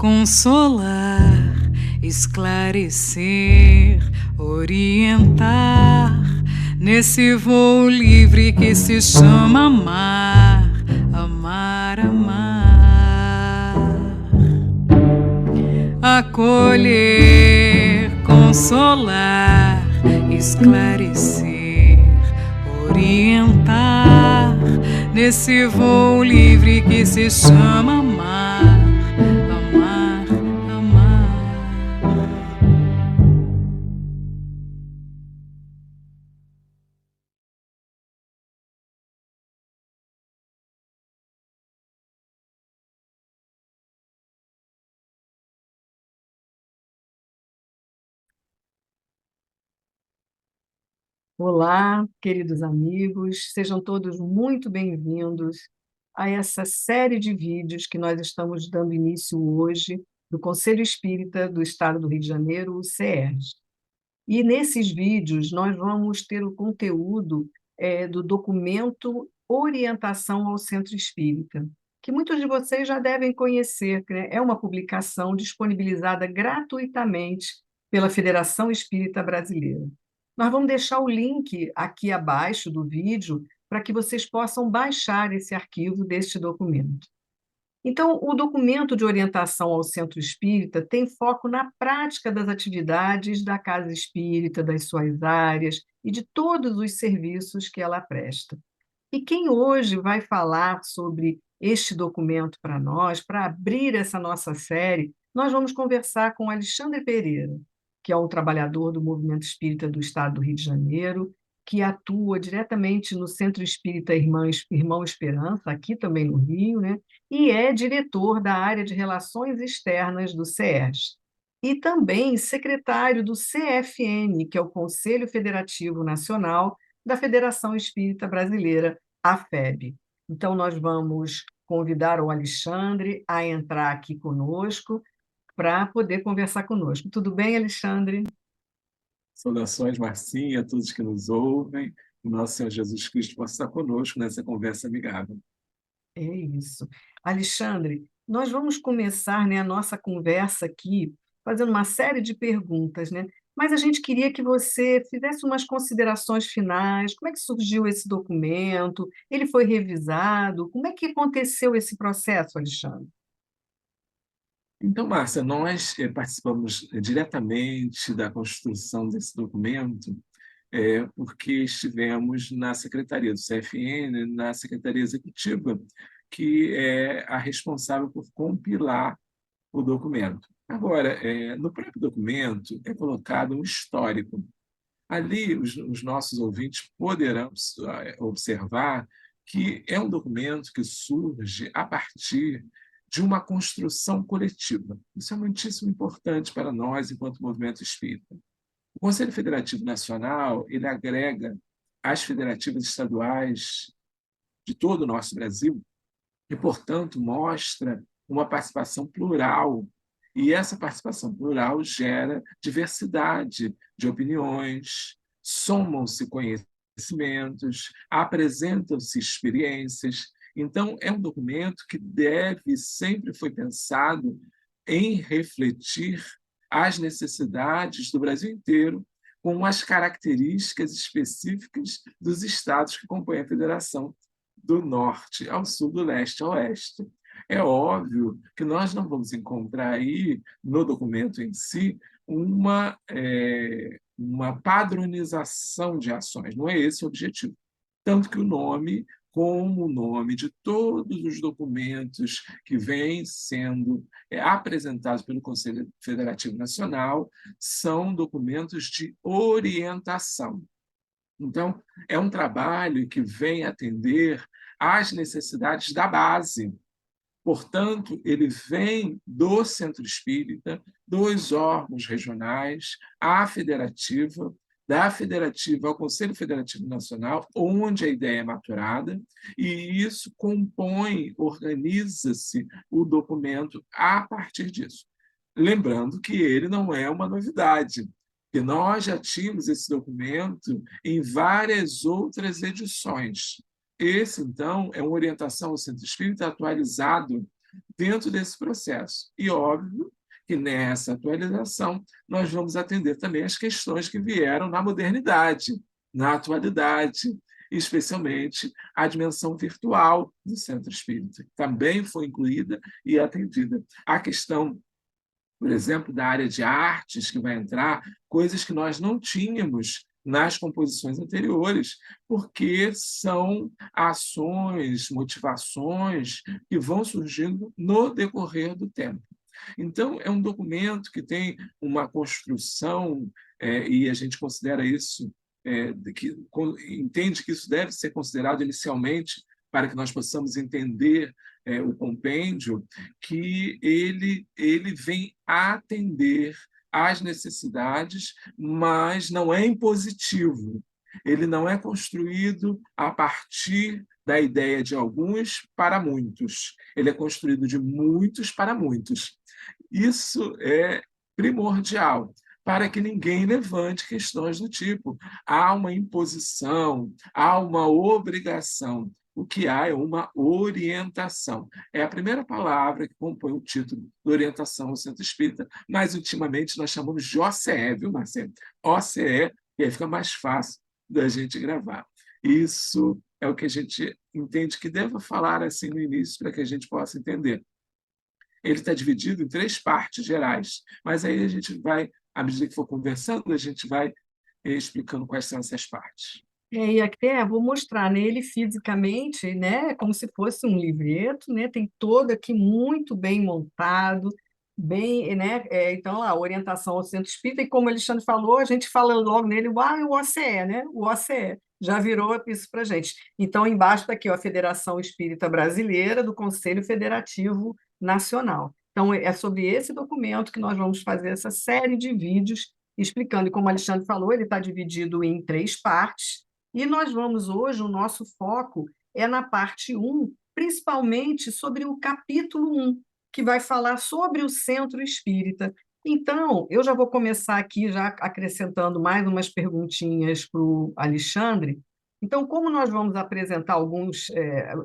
consolar, esclarecer, orientar, nesse voo livre que se chama amar, amar, amar. Acolher, consolar, esclarecer, orientar, nesse voo livre que se chama amar, amar, amar. Olá, queridos amigos, sejam todos muito bem-vindos a essa série de vídeos que nós estamos dando início hoje do Conselho Espírita do Estado do Rio de Janeiro, o CERJ. E nesses vídeos nós vamos ter o conteúdo do documento Orientação ao Centro Espírita, que muitos de vocês já devem conhecer, né? É uma publicação disponibilizada gratuitamente pela Federação Espírita Brasileira. Nós vamos deixar o link aqui abaixo do vídeo para que vocês possam baixar esse arquivo deste documento. Então, o documento de orientação ao centro espírita tem foco na prática das atividades da casa espírita, das suas áreas e de todos os serviços que ela presta. E quem hoje vai falar sobre este documento para nós, para abrir essa nossa série, nós vamos conversar com Alexandre Pereira, que é um trabalhador do Movimento Espírita do Estado do Rio de Janeiro, que atua diretamente no Centro Espírita Irmão Esperança, aqui também no Rio, né? E é diretor da área de Relações Externas do CERJ. E também secretário do CFN, que é o Conselho Federativo Nacional da Federação Espírita Brasileira, a FEB. Então, nós vamos convidar o Alexandre a entrar aqui conosco para poder conversar conosco. Tudo bem, Alexandre? Saudações, Marcinha, a todos que nos ouvem. O nosso Senhor Jesus Cristo possa estar conosco nessa conversa amigável. É isso. Alexandre, nós vamos começar, né, a nossa conversa aqui fazendo uma série de perguntas, né? Mas a gente queria que você fizesse umas considerações finais. Como é que surgiu esse documento? Ele foi revisado? Como é que aconteceu esse processo, Alexandre? Então, Márcia, nós participamos diretamente da construção desse documento, porque estivemos na Secretaria do CFN, na Secretaria Executiva, que é a responsável por compilar o documento. Agora, no próprio documento é colocado um histórico. Ali, os nossos ouvintes poderão observar que é um documento que surge a partir de uma construção coletiva. Isso é muitíssimo importante para nós, enquanto movimento espírita. O Conselho Federativo Nacional ele agrega as federativas estaduais de todo o nosso Brasil e, portanto, mostra uma participação plural. E essa participação plural gera diversidade de opiniões, somam-se conhecimentos, apresentam-se experiências. Então, é um documento que sempre foi pensado em refletir as necessidades do Brasil inteiro, com as características específicas dos estados que compõem a federação, do norte ao sul, do leste ao oeste. É óbvio que nós não vamos encontrar aí, no documento em si, uma padronização de ações. Não é esse o objetivo. Tanto que o nome, como o nome de todos os documentos que vêm sendo apresentados pelo Conselho Federativo Nacional, são documentos de orientação. Então, é um trabalho que vem atender às necessidades da base. Portanto, ele vem do Centro Espírita, dos órgãos regionais, à federativa, da federativa ao Conselho Federativo Nacional, onde a ideia é maturada, e isso compõe, organiza-se o documento a partir disso. Lembrando que ele não é uma novidade, que nós já tínhamos esse documento em várias outras edições. Esse, então, é uma orientação ao Centro Espírita atualizado dentro desse processo. E, óbvio, que nessa atualização nós vamos atender também as questões que vieram na modernidade, na atualidade, especialmente a dimensão virtual do Centro Espírita, que também foi incluída e atendida. A questão, por exemplo, da área de artes que vai entrar, coisas que nós não tínhamos nas composições anteriores, porque são ações, motivações que vão surgindo no decorrer do tempo. Então, é um documento que tem uma construção, e a gente considera isso, entende que isso deve ser considerado inicialmente para que nós possamos entender o compêndio, que ele vem atender às necessidades, mas não é impositivo. Ele não é construído a partir da ideia de alguns para muitos. Ele é construído de muitos para muitos. Isso é primordial para que ninguém levante questões do tipo: há uma imposição, há uma obrigação. O que há é uma orientação. É a primeira palavra que compõe o título de orientação ao Centro Espírita, mas ultimamente nós chamamos de OCE, viu, Marcelo? OCE, e aí fica mais fácil da gente gravar. Isso é o que a gente entende que deva falar assim no início, para que a gente possa entender. Ele está dividido em 3 partes gerais, mas aí a gente vai, à medida que for conversando, a gente vai explicando quais são essas partes. E até vou mostrar nele fisicamente, né, como se fosse um livreto, né, tem todo aqui muito bem montado, bem, né, então a orientação ao Centro Espírita, e como o Alexandre falou, a gente fala logo nele, o OCE, né, o OCE, já virou isso para a gente. Então, embaixo está aqui, ó, a Federação Espírita Brasileira do Conselho Federativo Nacional. Então, é sobre esse documento que nós vamos fazer essa série de vídeos explicando, e como o Alexandre falou, ele está dividido em 3 partes, e nós vamos hoje, o nosso foco é na parte 1, principalmente sobre o capítulo 1, que vai falar sobre o Centro Espírita. Então, eu já vou começar aqui, já acrescentando mais umas perguntinhas para o Alexandre. Então, como nós vamos apresentar alguns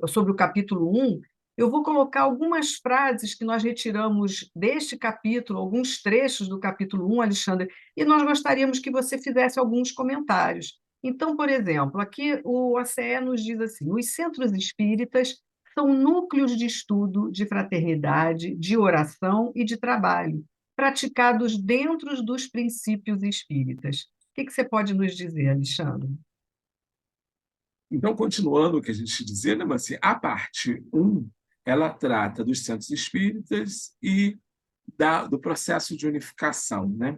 sobre o capítulo 1, eu vou colocar algumas frases que nós retiramos deste capítulo, alguns trechos do capítulo 1, Alexandre, e nós gostaríamos que você fizesse alguns comentários. Então, por exemplo, aqui o OCE nos diz assim: os centros espíritas são núcleos de estudo, de fraternidade, de oração e de trabalho, praticados dentro dos princípios espíritas. O que você pode nos dizer, Alexandre? Então, continuando o que a gente dizia, né, mas, assim, a parte 1, ela trata dos centros espíritas e do processo de unificação, né?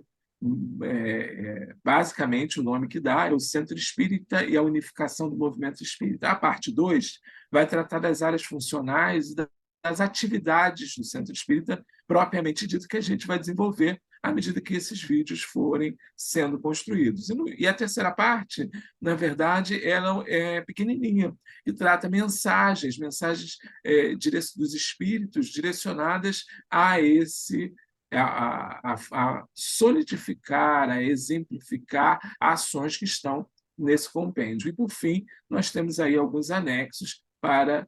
Basicamente, o nome que dá é o Centro Espírita e a unificação do movimento espírita. A parte 2 vai tratar das áreas funcionais e das atividades do Centro Espírita, propriamente dito, que a gente vai desenvolver à medida que esses vídeos forem sendo construídos. E a terceira parte, na verdade, ela é pequenininha e trata mensagens dos espíritos direcionadas a esse a solidificar, a exemplificar ações que estão nesse compêndio. E, por fim, nós temos aí alguns anexos para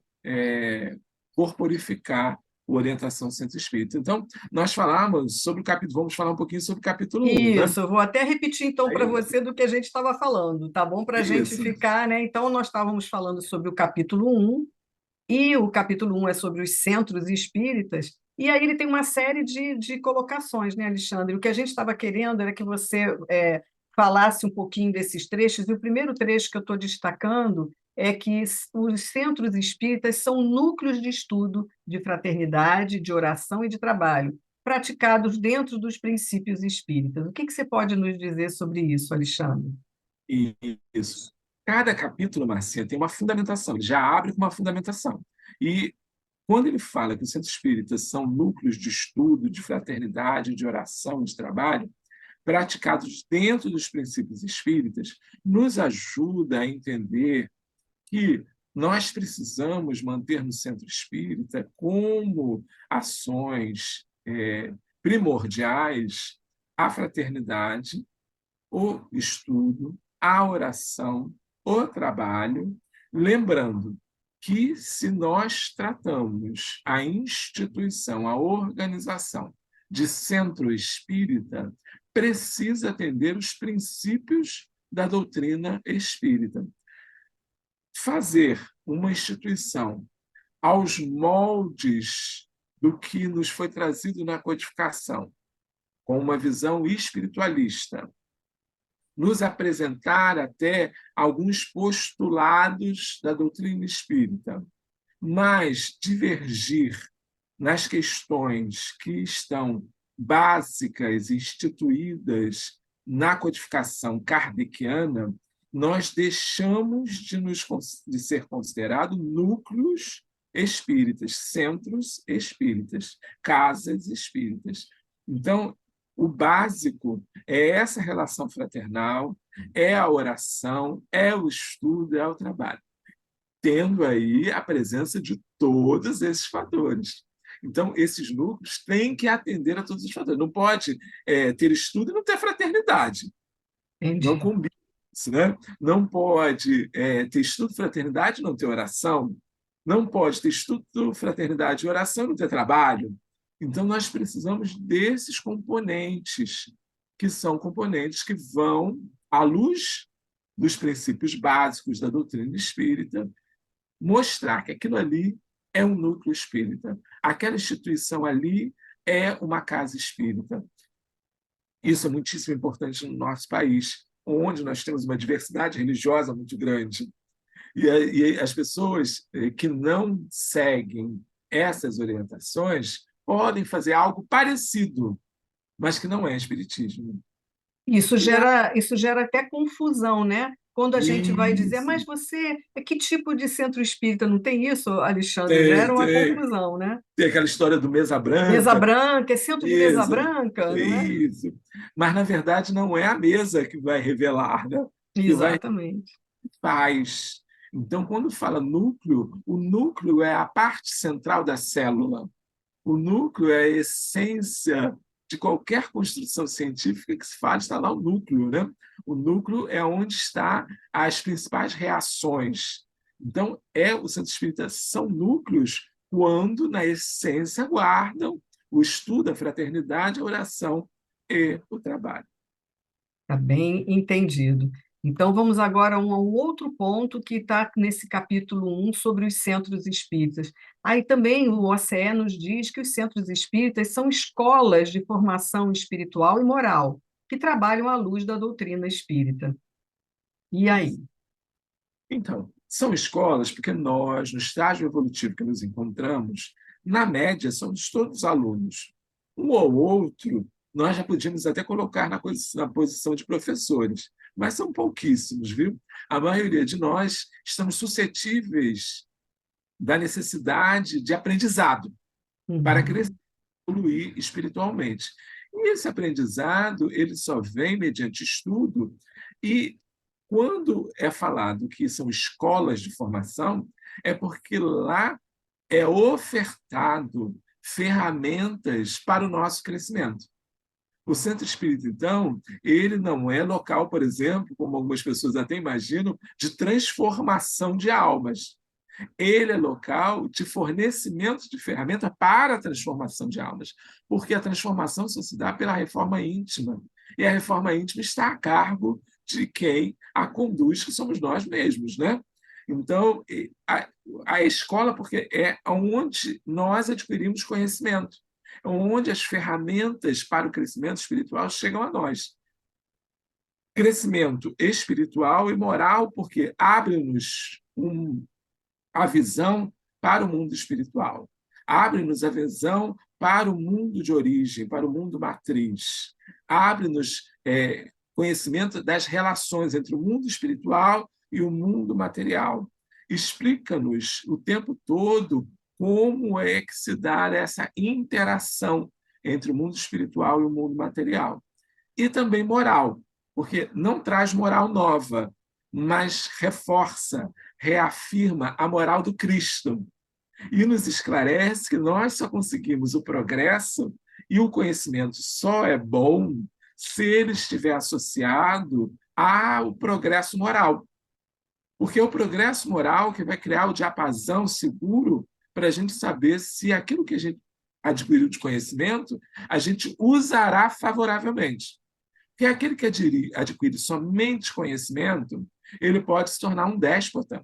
corporificar a orientação Centro Espírita. Então, nós falamos sobre o capítulo, vamos falar um pouquinho sobre o capítulo 1, né? Isso, eu vou até repetir então para você do que a gente estava falando, tá bom? Para a gente ficar, né? Então, nós estávamos falando sobre o capítulo 1, e o capítulo 1 é sobre os centros espíritas, e aí ele tem uma série de colocações, né, Alexandre? O que a gente estava querendo era que você falasse um pouquinho desses trechos, e o primeiro trecho que eu estou destacando é que os centros espíritas são núcleos de estudo, de fraternidade, de oração e de trabalho, praticados dentro dos princípios espíritas. O que você pode nos dizer sobre isso, Alexandre? Isso. Cada capítulo, Marcinha, tem uma fundamentação, ele já abre com uma fundamentação. E quando ele fala que os centros espíritas são núcleos de estudo, de fraternidade, de oração, de trabalho, praticados dentro dos princípios espíritas, nos ajuda a entender que nós precisamos manter no centro espírita como ações primordiais a fraternidade, o estudo, a oração, o trabalho, lembrando que, se nós tratamos a instituição, a organização de centro espírita, precisa atender os princípios da doutrina espírita. Fazer uma instituição aos moldes do que nos foi trazido na codificação, com uma visão espiritualista, nos apresentar até alguns postulados da doutrina espírita, mas divergir nas questões que estão básicas, instituídas na codificação kardeciana, nós deixamos de ser considerados núcleos espíritas, centros espíritas, casas espíritas. Então, o básico é essa relação fraternal, é a oração, é o estudo, é o trabalho, tendo aí a presença de todos esses fatores. Então, esses núcleos têm que atender a todos os fatores. Não pode ter estudo e não ter fraternidade. Entendi. Não combina isso, né? Não pode ter estudo, fraternidade e não ter oração. Não pode ter estudo, fraternidade e oração e não ter trabalho. Então, nós precisamos desses componentes, que são componentes que vão, à luz dos princípios básicos da doutrina espírita, mostrar que aquilo ali é um núcleo espírita, aquela instituição ali é uma casa espírita. Isso é muitíssimo importante no nosso país, onde nós temos uma diversidade religiosa muito grande. E as pessoas que não seguem essas orientações podem fazer algo parecido, mas que não é espiritismo. Isso gera até confusão, né? Quando a gente vai dizer, mas Isso. você é que tipo de centro espírita? Não tem isso, Alexandre? Tem, Gera uma tem. confusão, né? Tem aquela história do mesa Mesa branca. branca, é centro de mesa Isso, branca, não é? isso. Mas, na verdade, não é a mesa que vai revelar, né? Que vai Exatamente. faz. Então, quando fala núcleo, o núcleo é a parte central da célula. O núcleo é a essência de qualquer construção científica que se fale, está lá o núcleo, né? O núcleo é onde estão as principais reações. Então, os centros espíritas são núcleos quando, na essência, guardam o estudo, a fraternidade, a oração e o trabalho. Está bem entendido. Então, vamos agora a um outro ponto que está nesse capítulo 1 sobre os centros espíritas. Aí também o OCE nos diz que os centros espíritas são escolas de formação espiritual e moral, que trabalham à luz da doutrina espírita. E aí? Então, são escolas porque nós, no estágio evolutivo que nos encontramos, na média, somos todos alunos. Um ou outro, nós já podíamos até colocar na posição de professores, mas são pouquíssimos, viu? A maioria de nós estamos suscetíveis da necessidade de aprendizado para crescer e evoluir espiritualmente. E esse aprendizado, ele só vem mediante estudo e quando é falado que são escolas de formação, é porque lá é ofertado ferramentas para o nosso crescimento. O centro espírita, então, ele não é local, por exemplo, como algumas pessoas até imaginam, de transformação de almas. Ele é local de fornecimento de ferramenta para a transformação de almas, porque a transformação só se dá pela reforma íntima. E a reforma íntima está a cargo de quem a conduz, que somos nós mesmos, né? Então, a escola, porque é onde nós adquirimos conhecimento, é onde as ferramentas para o crescimento espiritual chegam a nós. Crescimento espiritual e moral, porque abre-nos a visão para o mundo espiritual, abre-nos a visão para o mundo de origem, para o mundo matriz, abre-nos conhecimento das relações entre o mundo espiritual e o mundo material. Explica-nos o tempo todo como é que se dá essa interação entre o mundo espiritual e o mundo material. E também moral, porque não traz moral nova, mas reforça, reafirma a moral do Cristo e nos esclarece que nós só conseguimos o progresso e o conhecimento só é bom se ele estiver associado ao progresso moral. Porque é o progresso moral que vai criar o diapasão seguro para a gente saber se aquilo que a gente adquiriu de conhecimento a gente usará favoravelmente. Porque aquele que adquire somente conhecimento, ele pode se tornar um déspota,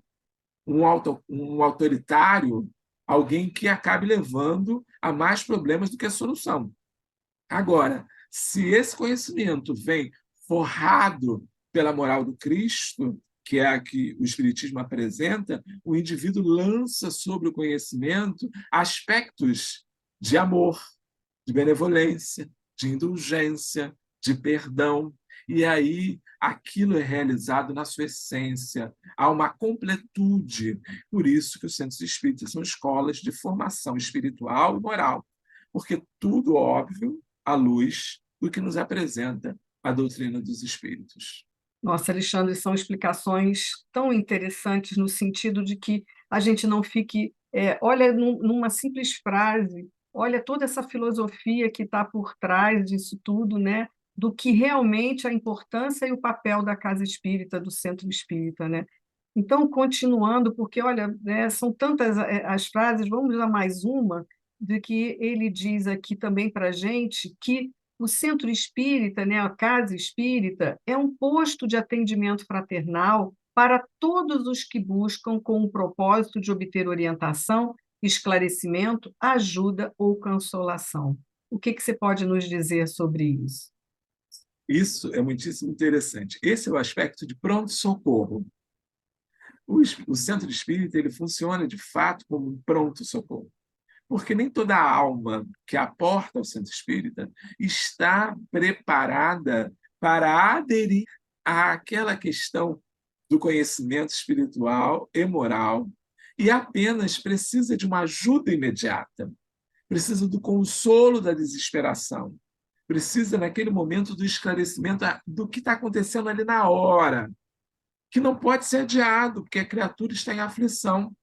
um autoritário, alguém que acabe levando a mais problemas do que a solução. Agora, se esse conhecimento vem forrado pela moral do Cristo, que é a que o Espiritismo apresenta, o indivíduo lança sobre o conhecimento aspectos de amor, de benevolência, de indulgência, de perdão. E aí aquilo é realizado na sua essência, há uma completude. Por isso que os centros espíritas são escolas de formação espiritual e moral, porque tudo óbvio à luz do que nos apresenta a doutrina dos espíritos. Nossa, Alexandre, são explicações tão interessantes no sentido de que a gente não fique, olha, numa simples frase, olha toda essa filosofia que está por trás disso tudo, né? Do que realmente a importância e o papel da casa espírita, do centro espírita, né? Então, continuando, porque, olha, né, são tantas as frases, vamos usar mais uma, de que ele diz aqui também para a gente que o centro espírita, né, a casa espírita, é um posto de atendimento fraternal para todos os que buscam com o propósito de obter orientação, esclarecimento, ajuda ou consolação. O que você pode nos dizer sobre isso? Isso é muitíssimo interessante. Esse é o aspecto de pronto-socorro. O centro espírita ele funciona, de fato, como um pronto-socorro. Porque nem toda alma que aporta ao centro espírita está preparada para aderir àquela questão do conhecimento espiritual e moral e apenas precisa de uma ajuda imediata, precisa do consolo da desesperação, precisa, naquele momento, do esclarecimento do que está acontecendo ali na hora, que não pode ser adiado, porque a criatura está em aflição.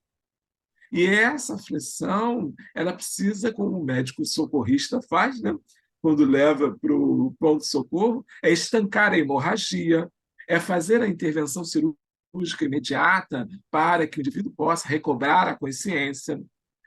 E essa aflição, ela precisa, como o médico socorrista faz, né? Quando leva para o pronto-socorro, é estancar a hemorragia, é fazer a intervenção cirúrgica imediata para que o indivíduo possa recobrar a consciência,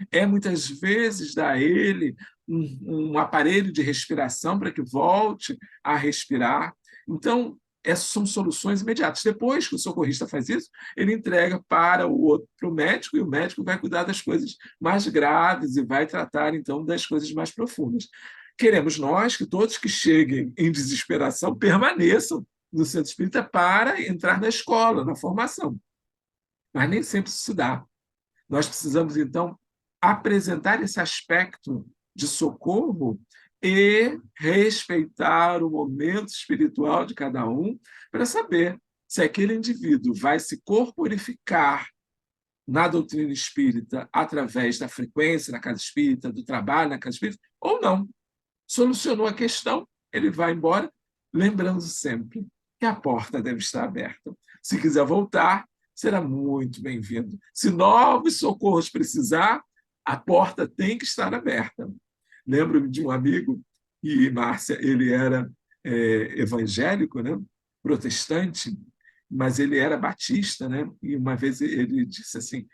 é muitas vezes dar a ele um aparelho de respiração para que volte a respirar. Então, essas são soluções imediatas. Depois que o socorrista faz isso, ele entrega para o médico, e o médico vai cuidar das coisas mais graves e vai tratar, então, das coisas mais profundas. Queremos nós que todos que cheguem em desesperação permaneçam no centro espírita para entrar na escola, na formação. Mas nem sempre isso se dá. Nós precisamos, então, apresentar esse aspecto de socorro e respeitar o momento espiritual de cada um para saber se aquele indivíduo vai se corporificar na doutrina espírita através da frequência na casa espírita, do trabalho na casa espírita, ou não. Solucionou a questão, ele vai embora, lembrando sempre que a porta deve estar aberta. Se quiser voltar, será muito bem-vindo. Se novos socorros precisar, a porta tem que estar aberta. Lembro-me de um amigo, e Márcia, ele era evangélico, né? Protestante, mas ele era batista, né? E uma vez ele disse assim,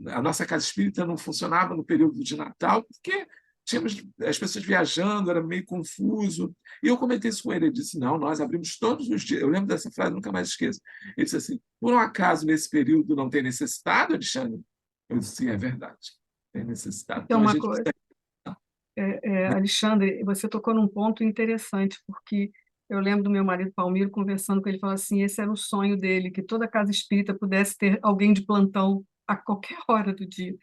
a nossa casa espírita não funcionava no período de Natal, porque tínhamos as pessoas viajando, era meio confuso. E eu comentei isso com ele, ele disse, não, nós abrimos todos os dias. Eu lembro dessa frase, nunca mais esqueço. Ele disse assim, por um acaso, nesse período não tem necessitado, Alexandre? Eu disse, sim, é verdade, tem necessitado. É Então, a uma gente coisa. precisa... Alexandre, você tocou num ponto interessante, porque eu lembro do meu marido Palmiro conversando com ele, falando assim, esse era o sonho dele, que toda casa espírita pudesse ter alguém de plantão a qualquer hora do dia,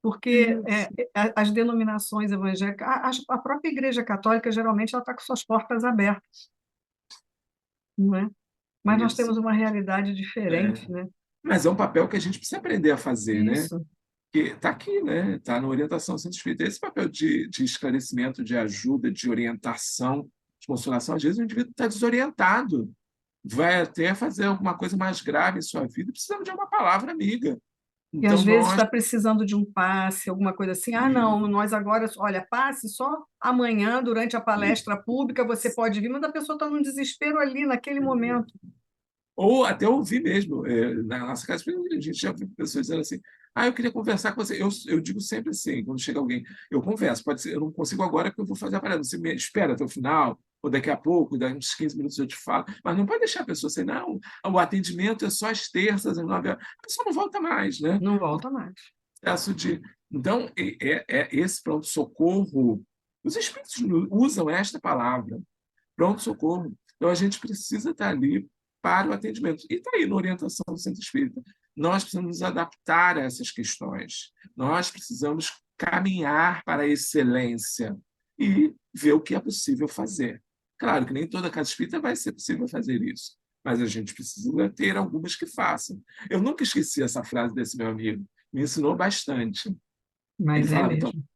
porque as denominações evangélicas, a própria Igreja Católica, geralmente, ela está com suas portas abertas, não é? Mas nós Isso. temos uma realidade diferente, né? Mas é um papel que a gente precisa aprender a fazer, né? Isso. Que está aqui, né? Está na orientação do centro espírita. Esse papel de esclarecimento, de ajuda, de orientação, de consolação, às vezes o indivíduo está desorientado, vai até fazer alguma coisa mais grave em sua vida, precisando de uma palavra amiga. E às Então, vezes nós... está precisando de um passe, alguma coisa assim. Ah, não, nós agora, olha, passe só amanhã, durante a palestra pública, você pode vir, mas a pessoa está num desespero ali, naquele momento. Ou até ouvir mesmo. Na nossa casa, a gente já viu pessoas dizendo assim: eu queria conversar com você. Eu digo sempre assim, quando chega alguém, eu converso. Pode ser, eu não consigo agora porque eu vou fazer a parada. Você me espera até o final, ou daqui a pouco, daqui uns 15 minutos eu te falo. Mas não pode deixar a pessoa assim, não, o atendimento é só às terças, às 9 horas. A pessoa não volta mais, né? Não volta mais. Processo de. Então, esse pronto-socorro, os espíritos usam esta palavra, pronto-socorro. Então, a gente precisa estar ali para o atendimento. E está aí na orientação do Centro Espírita. Nós precisamos nos adaptar a essas questões. Nós precisamos caminhar para a excelência e ver o que é possível fazer. Claro que nem toda casa espírita vai ser possível fazer isso, mas a gente precisa ter algumas que façam. Eu nunca esqueci essa frase desse meu amigo, me ensinou bastante. Ele Mas é falava, então, mesmo.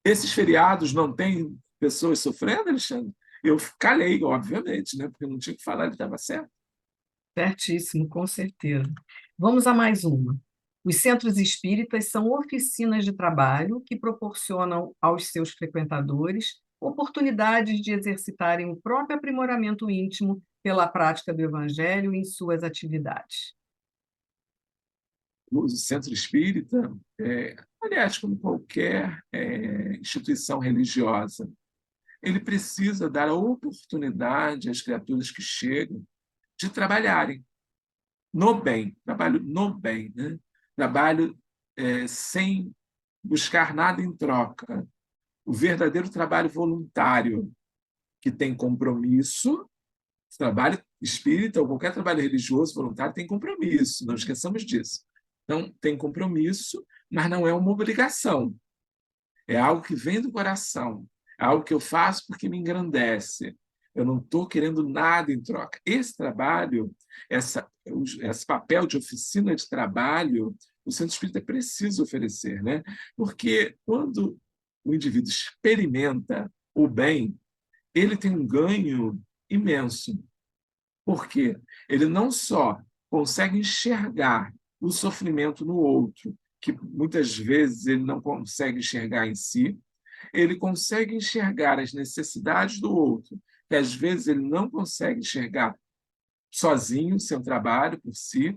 esses feriados não tem pessoas sofrendo, Alexandre? Eu calei, obviamente, né? Porque eu não tinha que falar, ele estava certo. Certíssimo, com certeza. Vamos a mais uma. Os centros espíritas são oficinas de trabalho que proporcionam aos seus frequentadores oportunidades de exercitarem o próprio aprimoramento íntimo pela prática do evangelho em suas atividades. O centro espírita, aliás, como qualquer instituição religiosa, ele precisa dar a oportunidade às criaturas que chegam de trabalharem no bem, trabalho no bem, né? Trabalho sem buscar nada em troca. O verdadeiro trabalho voluntário, que tem compromisso, trabalho espírita ou qualquer trabalho religioso voluntário tem compromisso, não esqueçamos disso. Então, tem compromisso, mas não é uma obrigação. É algo que vem do coração, é algo que eu faço porque me engrandece. Eu não estou querendo nada em troca. Esse trabalho, esse papel de oficina de trabalho, o Centro Espírita precisa oferecer, né? Porque quando o indivíduo experimenta o bem, ele tem um ganho imenso. Por quê? Ele não só consegue enxergar o sofrimento no outro, que muitas vezes ele não consegue enxergar em si, ele consegue enxergar as necessidades do outro, que às vezes ele não consegue enxergar sozinho, seu trabalho por si,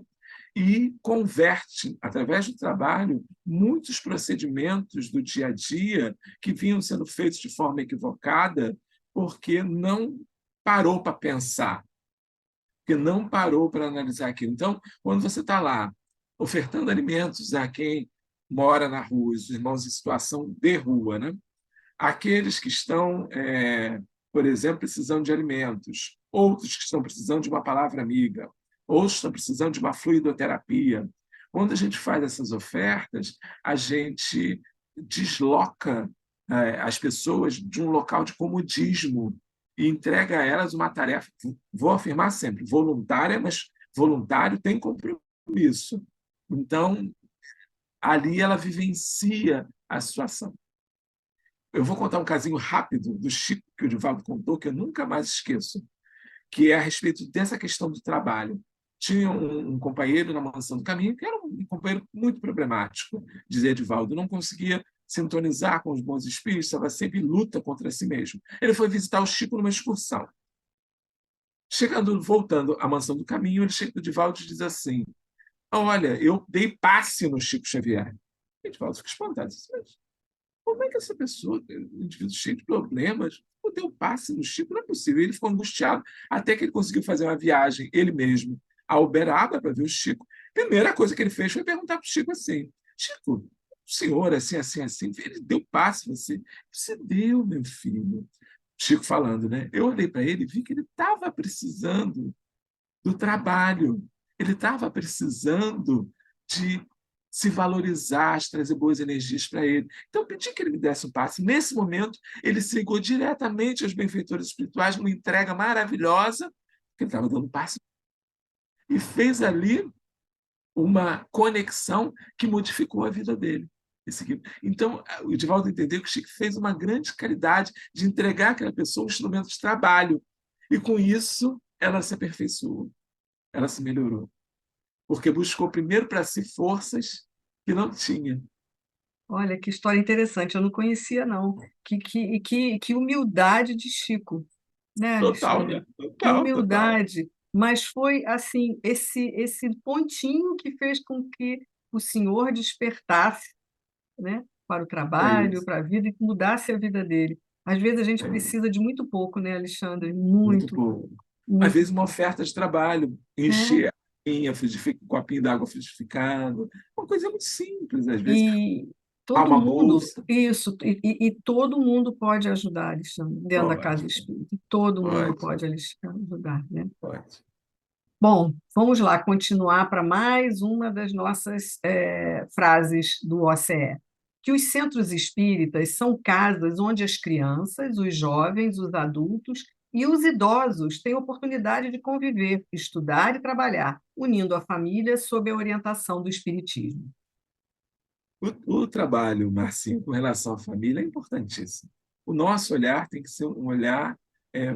e converte, através do trabalho, muitos procedimentos do dia a dia que vinham sendo feitos de forma equivocada, porque não parou para pensar, que não parou para analisar aquilo. Então, quando você está lá ofertando alimentos a quem mora na rua, os irmãos em situação de rua, né? Aqueles que estão, por exemplo, precisando de alimentos, outros que estão precisando de uma palavra amiga, outros estão precisando de uma fluidoterapia. Quando a gente faz essas ofertas, a gente desloca as pessoas de um local de comodismo e entrega a elas uma tarefa, vou afirmar sempre, voluntária, mas voluntário tem compromisso. Então, ali ela vivencia a situação. Eu vou contar um casinho rápido do Chico, que o Divaldo contou, que eu nunca mais esqueço, que é a respeito dessa questão do trabalho. Tinha um companheiro na Mansão do Caminho, que era um companheiro muito problemático, dizia Divaldo, não conseguia sintonizar com os bons espíritos, estava sempre em luta contra si mesmo. Ele foi visitar o Chico numa excursão. Voltando à Mansão do Caminho, ele chega para o Divaldo e diz assim: olha, eu dei passe no Chico Xavier. E o Divaldo fica espantado, disse, mas como é que essa pessoa, um indivíduo cheio de problemas, deu passe no Chico? Não é possível. Ele ficou angustiado até que ele conseguiu fazer uma viagem, ele mesmo, a Uberaba para ver o Chico. Primeira coisa que ele fez foi perguntar para o Chico assim: Chico, o senhor, assim, assim, assim, ele deu passe você? Você deu, meu filho. Chico falando, né? Eu olhei para ele e vi que ele estava precisando do trabalho, ele estava precisando de se valorizar, de trazer boas energias para ele. Então, eu pedi que ele me desse um passe. Nesse momento, ele se ligou diretamente aos benfeitores espirituais, numa entrega maravilhosa, que ele estava dando um passe, e fez ali uma conexão que modificou a vida dele. Então, o Divaldo entendeu que o Chico fez uma grande caridade de entregar àquela pessoa um instrumento de trabalho. E, com isso, ela se aperfeiçoou, ela se melhorou. Porque buscou primeiro para si forças que não tinha. Olha, que história interessante, eu não conhecia, não. Que humildade de Chico, né, Total, Alexandre? né? Que Total, total. humildade. mas foi assim esse pontinho que fez com que o senhor despertasse, né, para o É trabalho, isso, para a vida e mudasse a vida dele. Às vezes a gente é isso. precisa de muito pouco, né, Alexandre? Muito Muito, pouco. Às muito. vezes uma oferta de trabalho, É. encher a coquinha, um copinho d'água frutificada, uma coisa muito simples, às vezes. E Ah, todo uma mundo, bolsa, isso, e todo mundo pode ajudar, Alexandre, dentro da casa pode, espírita. Todo mundo pode, pode ajudar, né? pode. Bom, vamos lá continuar para mais uma das nossas frases do OCE. Que os centros espíritas são casas onde as crianças, os jovens, os adultos e os idosos têm oportunidade de conviver, estudar e trabalhar, unindo a família sob a orientação do espiritismo. O trabalho, Marcinho, com relação à família é importantíssimo. O nosso olhar tem que ser um olhar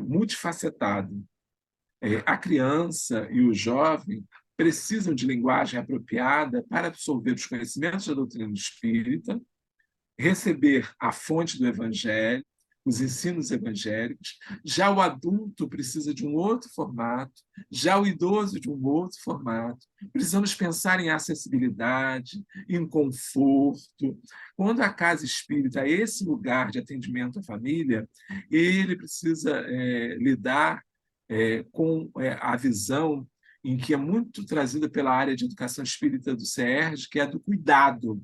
multifacetado. A criança e o jovem precisam de linguagem apropriada para absorver os conhecimentos da doutrina espírita, receber a fonte do evangelho, os ensinos evangélicos. Já o adulto precisa de um outro formato, já o idoso de um outro formato. Precisamos pensar em acessibilidade, em conforto. Quando a casa espírita é esse lugar de atendimento à família, ele precisa lidar com a visão em que é muito trazida pela área de educação espírita do CERJ, que é a do cuidado.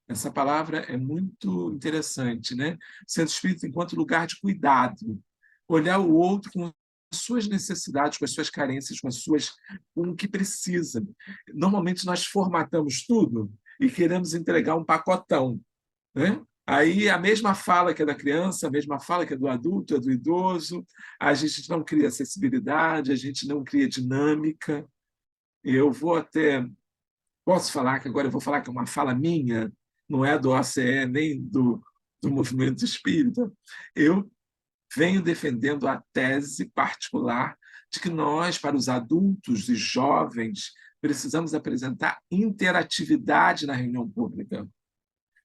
Essa palavra é muito interessante, né? Centro espírita enquanto lugar de cuidado, olhar o outro com as suas necessidades, com as suas carências, com o que precisa. Normalmente nós formatamos tudo e queremos entregar um pacotão, né? Aí a mesma fala que é da criança, a mesma fala que é do adulto, é do idoso, a gente não cria acessibilidade, a gente não cria dinâmica. Eu vou até Posso falar que agora eu vou falar que é uma fala minha, não é do OCE nem do movimento espírita. Eu venho defendendo a tese particular de que nós, para os adultos e jovens, precisamos apresentar interatividade na reunião pública.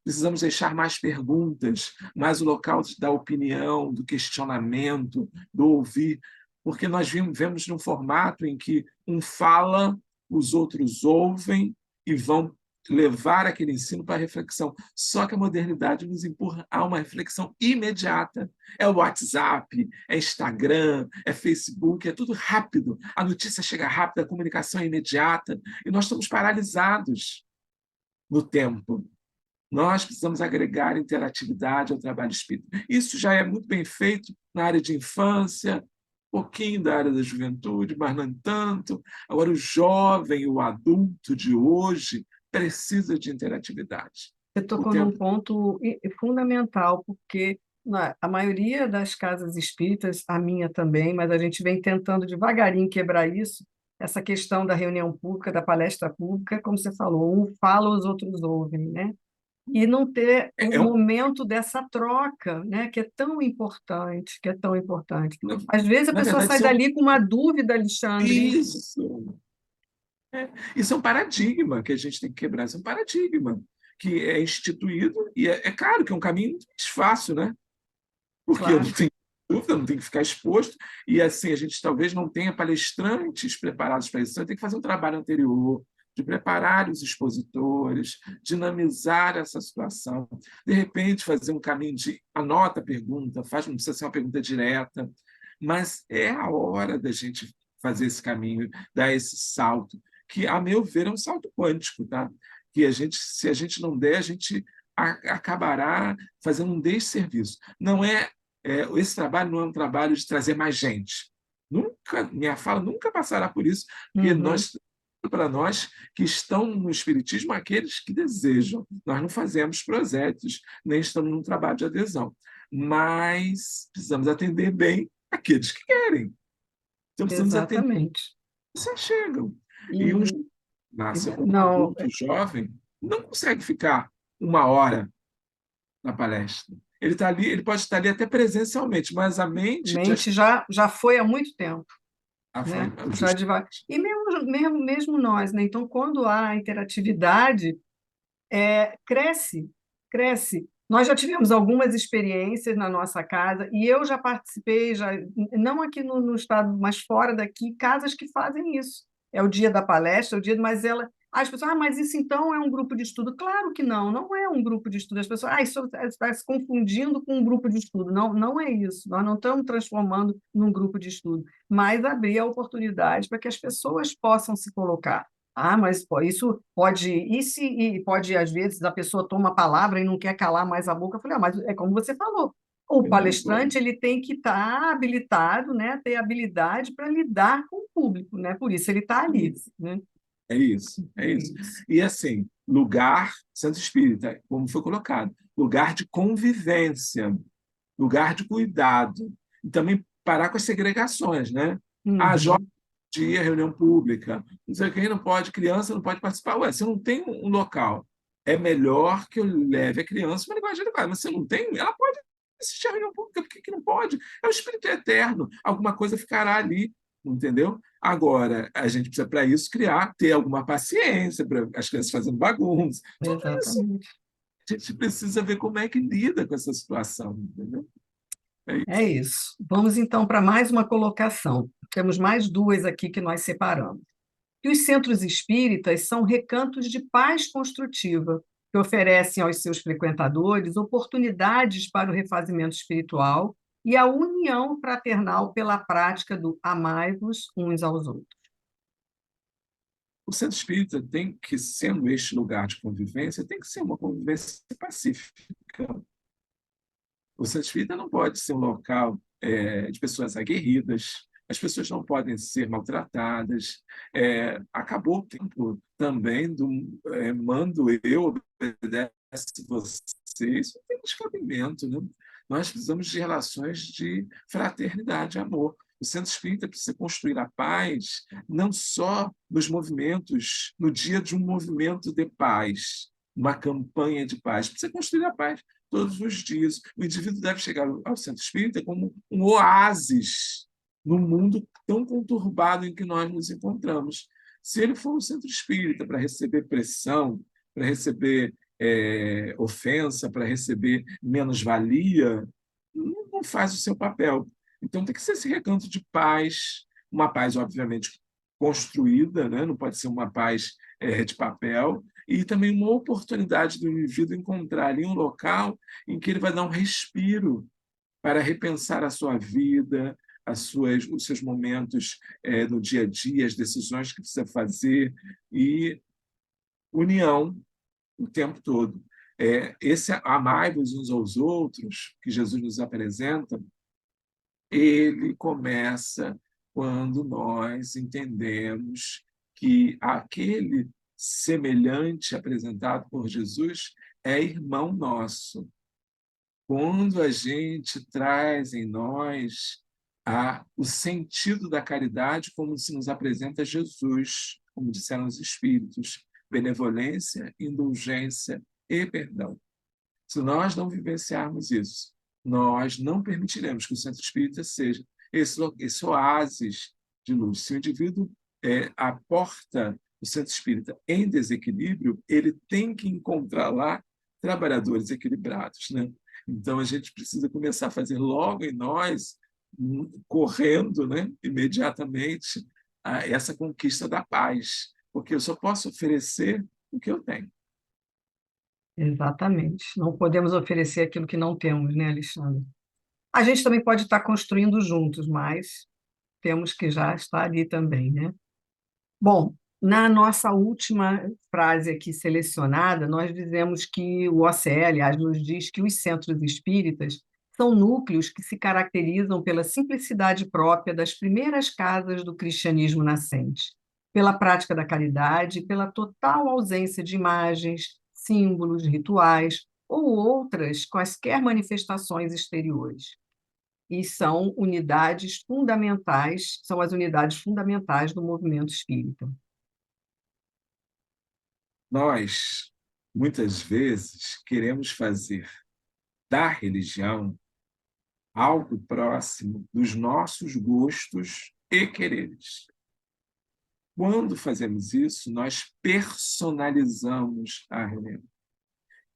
Precisamos deixar mais perguntas, mais o local da opinião, do questionamento, do ouvir, porque nós vivemos num formato em que um fala, os outros ouvem e vão levar aquele ensino para a reflexão. Só que a modernidade nos empurra a uma reflexão imediata. É o WhatsApp, é Instagram, é Facebook, é tudo rápido. A notícia chega rápida, a comunicação é imediata e nós estamos paralisados no tempo. Nós precisamos agregar interatividade ao trabalho espírita. Isso já é muito bem feito na área de infância, um pouquinho da área da juventude, mas não tanto. Agora, o jovem, o adulto de hoje, precisa de interatividade. Você O tocou num tempo ponto fundamental, porque a maioria das casas espíritas, a minha também, mas a gente vem tentando devagarinho quebrar isso, essa questão da reunião pública, da palestra pública, como você falou, um fala, os outros ouvem, né? E não ter é, o é um, momento dessa troca, né? Que é tão importante, que é tão importante. na, Às vezes a na pessoa verdade, sai dali com uma dúvida, Alexandre. isso. Isso é um paradigma que a gente tem que quebrar. Isso é um paradigma que é instituído e é claro que é um caminho muito mais fácil, né? Porque eu não Claro, tenho dúvida, não tenho que ficar exposto, e assim, a gente talvez não tenha palestrantes preparados para isso, então tem que fazer um trabalho anterior, de preparar os expositores, dinamizar essa situação, de repente fazer um caminho de anota a pergunta, faz, não precisa ser uma pergunta direta, mas é a hora da gente fazer esse caminho, dar esse salto, que, a meu ver, é um salto quântico, tá? Que se a gente não der, a gente acabará fazendo um desserviço. Não esse trabalho não é um trabalho de trazer mais gente. Nunca, minha fala nunca passará por isso, porque uhum, para nós que estão no espiritismo, aqueles que desejam. Nós não fazemos prosélitos, nem estamos num trabalho de adesão, mas precisamos atender bem aqueles que querem. Então precisamos atender exatamente. os que se chegam. E E, Márcia, um não, adulto jovem não consegue ficar uma hora na palestra. Ele está ali, ele pode estar ali até presencialmente, mas a mente já mente já foi há muito tempo, foi né? Já justo. devagar. E mesmo nós, né? Então, quando há interatividade, cresce, cresce. Nós já tivemos algumas experiências na nossa casa, e eu já participei, já, não aqui no estado, mas fora daqui, casas que fazem isso. É o dia da palestra, é o dia, mas ela. As pessoas, mas isso então é um grupo de estudo? Claro que não, não é um grupo de estudo. As pessoas, isso está se confundindo com um grupo de estudo. Não, não é isso. Nós não estamos transformando num grupo de estudo, mas abrir a oportunidade para que as pessoas possam se colocar. Mas pô, isso pode, e pode, às vezes, a pessoa toma a palavra e não quer calar mais a boca. Eu falei, mas é como você falou, o Eu não vou. palestrante ele tem que estar habilitado, né, ter habilidade para lidar com o público, né? Por isso ele está ali, né? É isso, é É isso. isso. E assim, lugar, centro espírita, como foi colocado, lugar de convivência, lugar de cuidado, e também parar com as segregações, né? Jovem Uhum. dia, reunião pública, não sei quem não pode, criança não pode participar. Ué, você não tem um local. É melhor que eu leve a criança para uma linguagem adequada, mas você não tem, ela pode assistir a reunião pública, por que não pode? É o espírito eterno, alguma coisa ficará ali, entendeu? Agora, a gente precisa, para isso, criar, ter alguma paciência para as crianças fazendo bagunça. Tudo isso Exatamente. a gente precisa ver como é que lida com essa situação, entendeu? É É isso. isso. Vamos então para mais uma colocação. Temos mais duas aqui que nós separamos. E os centros espíritas são recantos de paz construtiva, que oferecem aos seus frequentadores oportunidades para o refazimento espiritual e a união fraternal pela prática do amai-vos uns aos outros. O centro espírita tem que, sendo este lugar de convivência, tem que ser uma convivência pacífica. O centro espírita não pode ser um local de pessoas aguerridas, as pessoas não podem ser maltratadas. Acabou o tempo também do mando eu, obedece você. Isso não tem descabimento, né? Nós precisamos de relações de fraternidade e amor. O centro espírita precisa construir a paz não só nos movimentos, no dia de um movimento de paz, uma campanha de paz. Precisa construir a paz todos os dias. O indivíduo deve chegar ao centro espírita como um oásis no mundo tão conturbado em que nós nos encontramos. Se ele for um centro espírita para receber pressão, para receber ofensa, para receber menos-valia, não faz o seu papel. Então, tem que ser esse recanto de paz, uma paz, obviamente, construída, né? Não pode ser uma paz de papel, e também uma oportunidade do indivíduo encontrar ali um local em que ele vai dar um respiro para repensar a sua vida, os seus momentos no dia a dia, as decisões que precisa fazer, e união o tempo todo. Esse amai-vos uns aos outros, que Jesus nos apresenta, ele começa quando nós entendemos que aquele semelhante apresentado por Jesus é irmão nosso. Quando a gente traz em nós o sentido da caridade como se nos apresenta Jesus, como disseram os Espíritos, benevolência, indulgência e perdão. Se nós não vivenciarmos isso, nós não permitiremos que o centro espírita seja esse oásis de luz. Se o indivíduo aporta o centro espírita em desequilíbrio, ele tem que encontrar lá trabalhadores equilibrados, né? Então, a gente precisa começar a fazer logo em nós, correndo, né, imediatamente, essa conquista da paz, porque eu só posso oferecer o que eu tenho. Exatamente. Não podemos oferecer aquilo que não temos, né, Alexandre? A gente também pode estar construindo juntos, mas temos que já estar ali também, né? Bom, na nossa última frase aqui selecionada, nós dizemos que o OCE, aliás, nos diz que os centros espíritas são núcleos que se caracterizam pela simplicidade própria das primeiras casas do cristianismo nascente, pela prática da caridade e pela total ausência de imagens, símbolos, rituais ou outras quaisquer manifestações exteriores. E são unidades fundamentais, são as unidades fundamentais do movimento espírita. Nós, muitas vezes, queremos fazer da religião algo próximo dos nossos gostos e quereres. Quando fazemos isso, nós personalizamos a religião.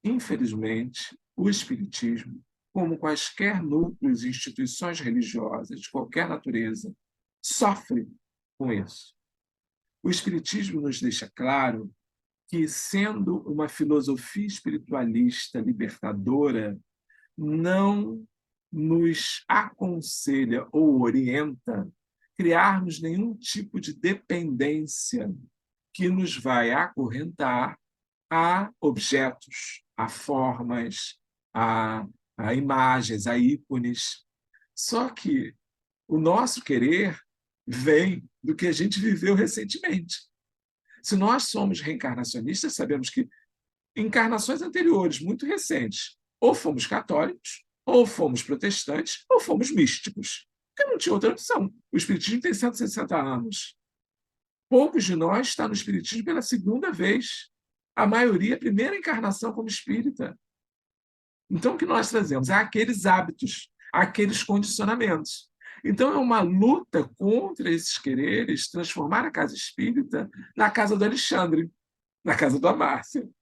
infelizmente, o Espiritismo, como quaisquer núcleos e instituições religiosas de qualquer natureza, sofre com isso. O Espiritismo nos deixa claro que, sendo uma filosofia espiritualista libertadora, não nos aconselha ou orienta criarmos nenhum tipo de dependência que nos vai acorrentar a objetos, a formas, a, a imagens, a ícones. Só que o nosso querer vem do que a gente viveu recentemente. Se nós somos reencarnacionistas, sabemos que encarnações anteriores, muito recentes, ou fomos católicos, ou fomos protestantes, ou fomos místicos. Porque não tinha outra opção. O Espiritismo tem 160 anos. Poucos de nós estão no Espiritismo pela segunda vez. A maioria, a primeira encarnação como espírita. Então, o que nós trazemos? É aqueles hábitos, aqueles condicionamentos. Então, é uma luta contra esses quereres transformar a casa espírita na casa do Alexandre, na casa do Amácio.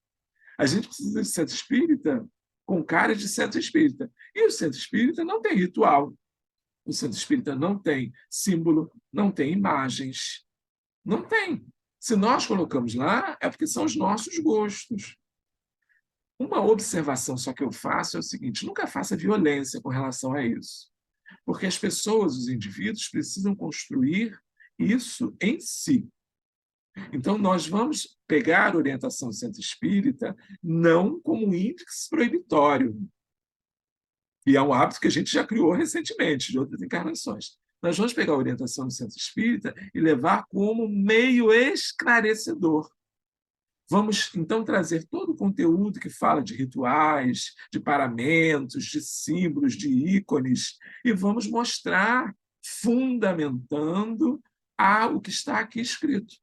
A gente precisa de centro espírita com cara de centro espírita. E o centro espírita não tem ritual. O centro espírita não tem símbolo, não tem imagens. Não tem. Se nós colocamos lá, é porque são os nossos gostos. Uma observação só que eu faço é o seguinte: nunca faça violência com relação a isso. Porque as pessoas, os indivíduos, precisam construir isso em si. Então, nós vamos pegar a orientação do centro espírita não como um índice proibitório, e é um hábito que a gente já criou recentemente, de outras encarnações. Nós vamos pegar a orientação do centro espírita e levar como meio esclarecedor. Vamos, então, trazer todo o conteúdo que fala de rituais, de paramentos, de símbolos, de ícones, e vamos mostrar, fundamentando o que está aqui escrito,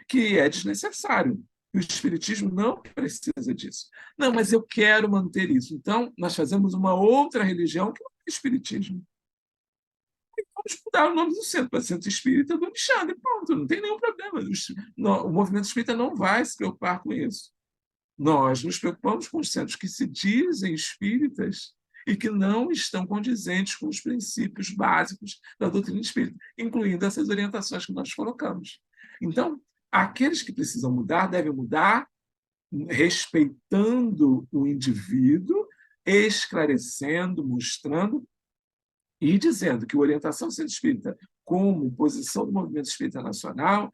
que é desnecessário. O Espiritismo não precisa disso. Não, mas eu quero manter isso. Então, nós fazemos uma outra religião que não é o Espiritismo. E vamos mudar o nome do centro para Centro Espírita do Alexandre. Pronto, não tem nenhum problema. O movimento espírita não vai se preocupar com isso. Nós nos preocupamos com os centros que se dizem espíritas e que não estão condizentes com os princípios básicos da doutrina espírita, incluindo essas orientações que nós colocamos. Então, aqueles que precisam mudar devem mudar respeitando o indivíduo, esclarecendo, mostrando e dizendo que a orientação do centro espírita, como posição do movimento espírita nacional,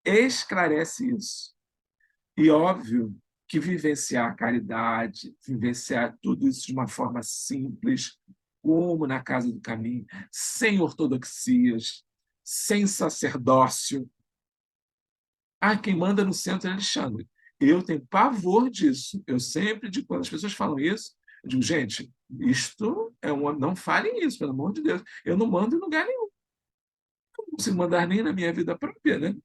esclarece isso. E óbvio que vivenciar a caridade, vivenciar tudo isso de uma forma simples, como na Casa do Caminho, sem ortodoxias, sem sacerdócio. Quem manda no centro é Alexandre. Eu tenho pavor disso. Eu sempre digo, quando as pessoas falam isso, eu digo, gente, isto é uma. Não falem isso, pelo amor de Deus. Eu não mando em lugar nenhum. Eu não consigo mandar nem na minha vida própria, né?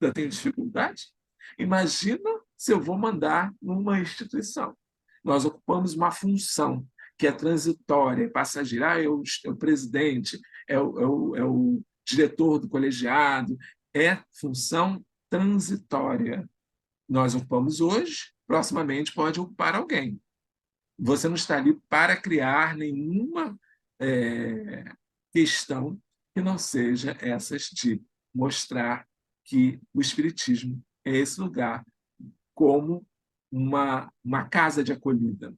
Ainda tenho dificuldade. Imagina se eu vou mandar numa instituição. Nós ocupamos uma função que é transitória, é passageira. É o presidente, é o diretor do colegiado. É função transitória. Nós ocupamos hoje, proximamente pode ocupar alguém. Você não está ali para criar nenhuma questão que não seja essas de mostrar que o Espiritismo é esse lugar como uma casa de acolhida,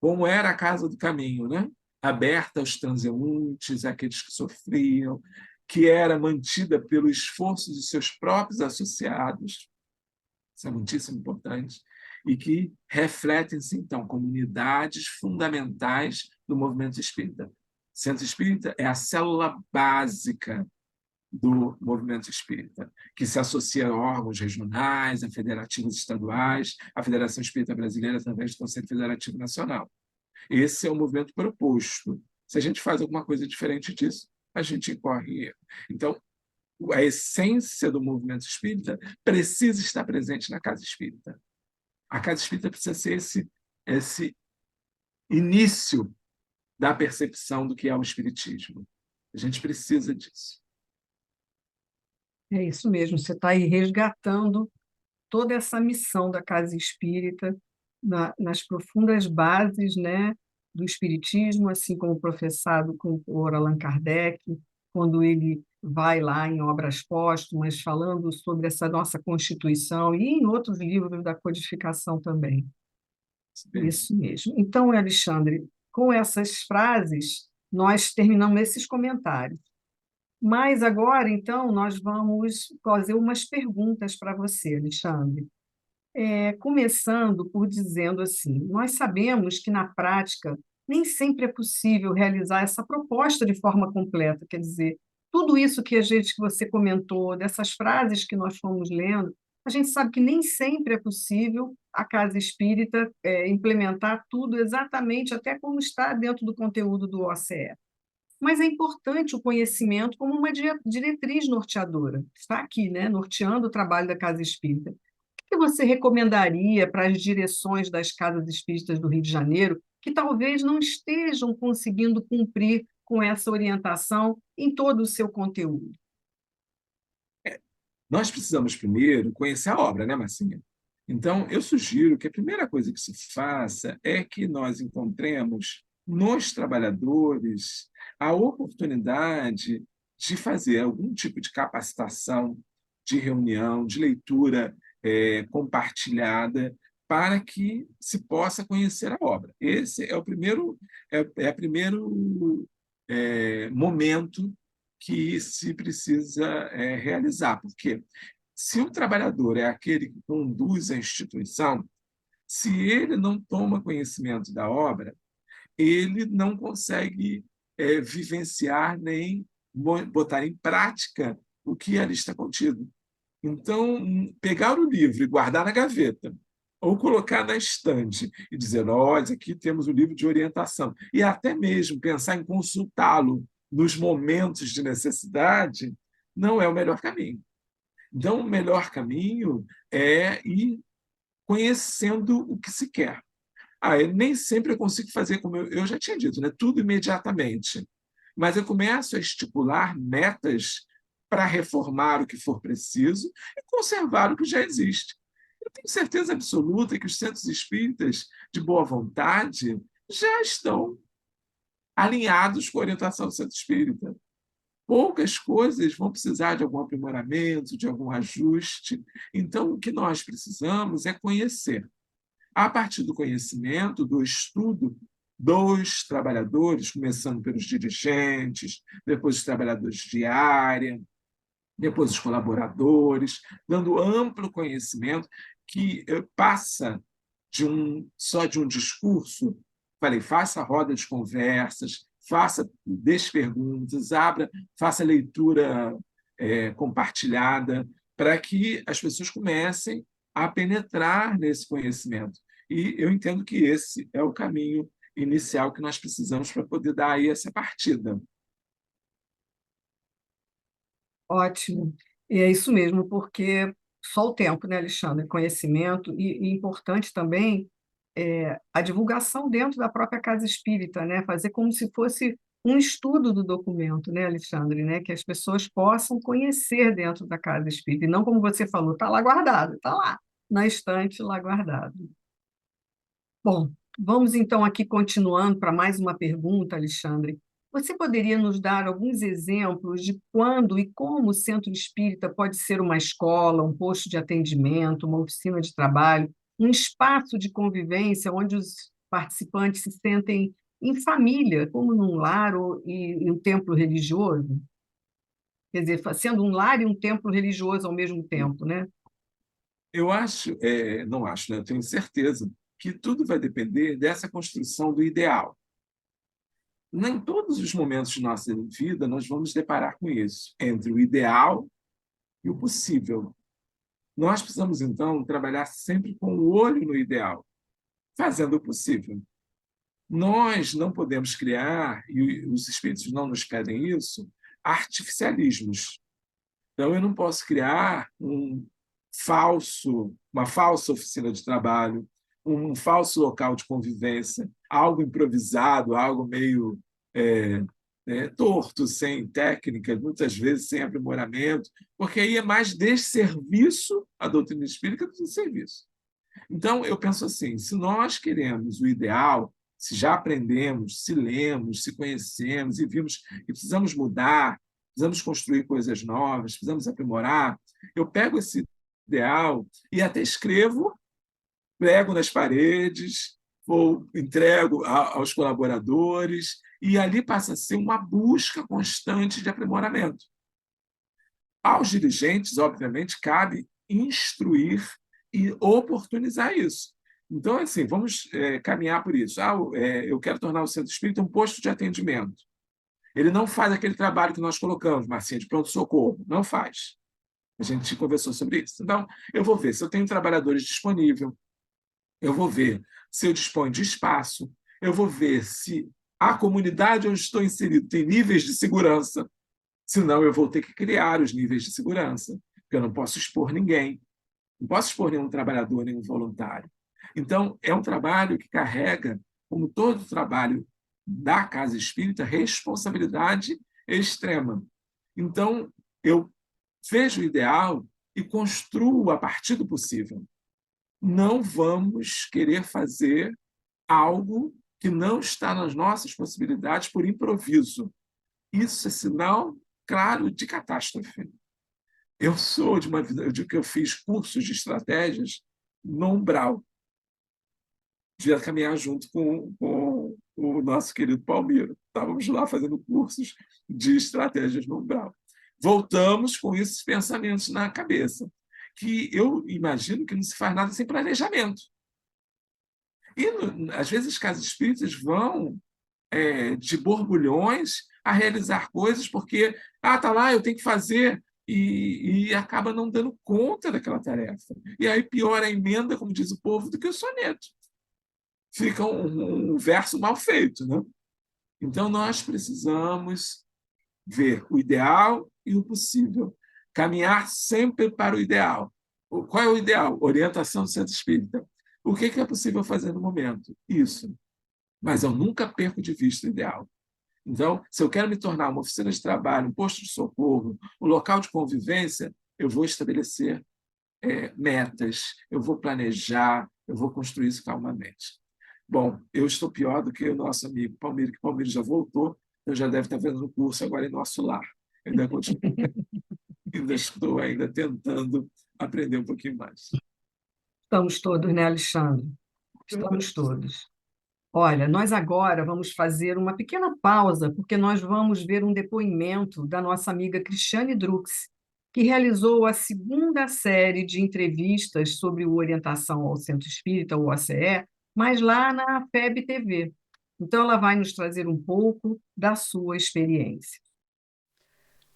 como era a Casa do Caminho, né? Aberta aos transeuntes, àqueles que sofriam, que era mantida pelo esforço de seus próprios associados, isso é muitíssimo importante, e que refletem-se, então, como unidades fundamentais do movimento espírita. O Centro Espírita é a célula básica do movimento espírita, que se associa a órgãos regionais, a federativos estaduais, a Federação Espírita Brasileira através do Conselho Federativo Nacional. Esse é o movimento proposto. Se a gente faz alguma coisa diferente disso, a gente incorre em erro. Então, a essência do movimento espírita precisa estar presente na casa espírita. A casa espírita precisa ser esse início da percepção do que é o espiritismo. A gente precisa disso. É isso mesmo, você está aí resgatando toda essa missão da casa espírita, nas profundas bases, né, do Espiritismo, assim como professado por Allan Kardec, quando ele vai lá em Obras Póstumas, falando sobre essa nossa Constituição, e em outros livros da codificação também. Bem, Isso mesmo. Então, Alexandre, com essas frases, nós terminamos esses comentários. Mas agora, então, nós vamos fazer umas perguntas para você, Alexandre. Começando por dizendo assim: nós sabemos que na prática nem sempre é possível realizar essa proposta de forma completa, quer dizer, tudo isso que você comentou, dessas frases que nós fomos lendo, a gente sabe que nem sempre é possível a casa espírita implementar tudo exatamente até como está dentro do conteúdo do OCE. Mas é importante o conhecimento como uma diretriz norteadora. Está aqui, né, norteando o trabalho da Casa Espírita. O que você recomendaria para as direções das casas espíritas do Rio de Janeiro que talvez não estejam conseguindo cumprir com essa orientação em todo o seu conteúdo? nós precisamos primeiro conhecer a obra, né, Marcinha? Então, eu sugiro que a primeira coisa que se faça é que nós encontremos nos trabalhadores a oportunidade de fazer algum tipo de capacitação, de reunião, de leitura compartilhada, para que se possa conhecer a obra. Esse é o primeiro, é o primeiro momento que se precisa realizar, porque se o trabalhador é aquele que conduz a instituição, se ele não toma conhecimento da obra, ele não consegue vivenciar nem botar em prática o que ali está contido. Então, pegar o livro e guardar na gaveta, ou colocar na estante e dizer, olha, aqui temos o livro de orientação, e até mesmo pensar em consultá-lo nos momentos de necessidade, não é o melhor caminho. Então, o melhor caminho é ir conhecendo o que se quer. Nem sempre eu consigo fazer, como eu já tinha dito, né? Tudo imediatamente. Mas eu começo a estipular metas para reformar o que for preciso e conservar o que já existe. Eu tenho certeza absoluta que os centros espíritas de boa vontade já estão alinhados com a orientação do centro espírita. Poucas coisas vão precisar de algum aprimoramento, de algum ajuste. Então, o que nós precisamos é conhecer. A partir do conhecimento, do estudo dos trabalhadores, começando pelos dirigentes, depois os trabalhadores de área, depois os colaboradores, dando amplo conhecimento que passa só de um discurso. Falei, faça roda de conversas, deixe perguntas, faça leitura compartilhada, para que as pessoas comecem a penetrar nesse conhecimento. E eu entendo que esse é o caminho inicial que nós precisamos para poder dar aí essa partida. Ótimo. E é isso mesmo, porque só o tempo, né, Alexandre? Conhecimento e importante também a divulgação dentro da própria casa espírita, né? Fazer como se fosse um estudo do documento, né, Alexandre? Né? Que as pessoas possam conhecer dentro da casa espírita, e não como você falou, está lá guardado, está lá, na estante, lá guardado. Bom, vamos então aqui continuando para mais uma pergunta, Alexandre. Você poderia nos dar alguns exemplos de quando e como o centro espírita pode ser uma escola, um posto de atendimento, uma oficina de trabalho, um espaço de convivência onde os participantes se sentem em família, como num lar ou em um templo religioso? Quer dizer, sendo um lar e um templo religioso ao mesmo tempo, né? Eu acho, não acho, né? Eu tenho certeza que tudo vai depender dessa construção do ideal. Nem todos os momentos de nossa vida nós vamos deparar com isso, entre o ideal e o possível. Nós precisamos, então, trabalhar sempre com o olho no ideal, fazendo o possível. Nós não podemos criar, e os espíritos não nos pedem isso, artificialismos. Então, eu não posso criar uma falsa oficina de trabalho, um falso local de convivência, algo improvisado, algo meio torto, sem técnica, muitas vezes sem aprimoramento, porque aí é mais desserviço à doutrina espírita do que serviço. Então, eu penso assim, se nós queremos o ideal, se já aprendemos, se lemos, se conhecemos e vimos que precisamos mudar, precisamos construir coisas novas, precisamos aprimorar, eu pego esse ideal e até escrevo, prego nas paredes, ou entrego aos colaboradores, e ali passa a ser uma busca constante de aprimoramento. Aos dirigentes, obviamente, cabe instruir e oportunizar isso. Então, assim, vamos caminhar por isso. Eu quero tornar o centro espírita um posto de atendimento. Ele não faz aquele trabalho que nós colocamos, Marcinha, de pronto-socorro. Não faz. A gente conversou sobre isso. Então, eu vou ver se eu tenho trabalhadores disponíveis, eu vou ver se eu disponho de espaço, eu vou ver se a comunidade onde estou inserido tem níveis de segurança, senão eu vou ter que criar os níveis de segurança, porque eu não posso expor ninguém, não posso expor nenhum trabalhador, nenhum voluntário. Então, é um trabalho que carrega, como todo trabalho da Casa Espírita, responsabilidade extrema. Então, eu vejo o ideal e construo a partir do possível. Não vamos querer fazer algo que não está nas nossas possibilidades por improviso. Isso é sinal claro de catástrofe. Eu sou de uma vida, eu digo que eu fiz cursos de estratégias no Umbral. Devia caminhar junto com o nosso querido Palmiro. Estávamos lá fazendo cursos de estratégias no Umbral. Voltamos com esses pensamentos na cabeça, que eu imagino que não se faz nada sem planejamento. E, às vezes, as casas espíritas vão de borbulhões a realizar coisas porque, tá lá, eu tenho que fazer, e acaba não dando conta daquela tarefa. E aí pior a emenda, como diz o povo, do que o soneto. Fica um verso mal feito, né? Então, nós precisamos ver o ideal e o possível. Caminhar sempre para o ideal. Qual é o ideal? Orientação do centro espírita. O que é possível fazer no momento? Isso. Mas eu nunca perco de vista o ideal. Então, se eu quero me tornar uma oficina de trabalho, um posto de socorro, um local de convivência, eu vou estabelecer metas, eu vou planejar, eu vou construir isso calmamente. Bom, eu estou pior do que o nosso amigo Palmiro, que o Palmiro já voltou, eu já deve estar fazendo o curso agora em nosso lar. Eu ainda continuo, ainda estou ainda tentando aprender um pouquinho mais. Estamos todos, né, Alexandre? Estamos todos. Olha, nós agora vamos fazer uma pequena pausa, porque nós vamos ver um depoimento da nossa amiga Cristiane Drux, que realizou a segunda série de entrevistas sobre o Orientação ao Centro Espírita, o OCE, mas lá na FEB TV. Então, ela vai nos trazer um pouco da sua experiência.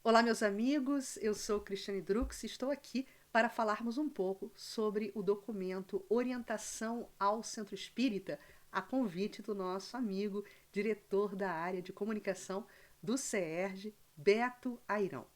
Olá, meus amigos, eu sou Cristiane Drux e estou aqui para falarmos um pouco sobre o documento Orientação ao Centro Espírita, a convite do nosso amigo, diretor da área de comunicação do CERJ, Beto Airão.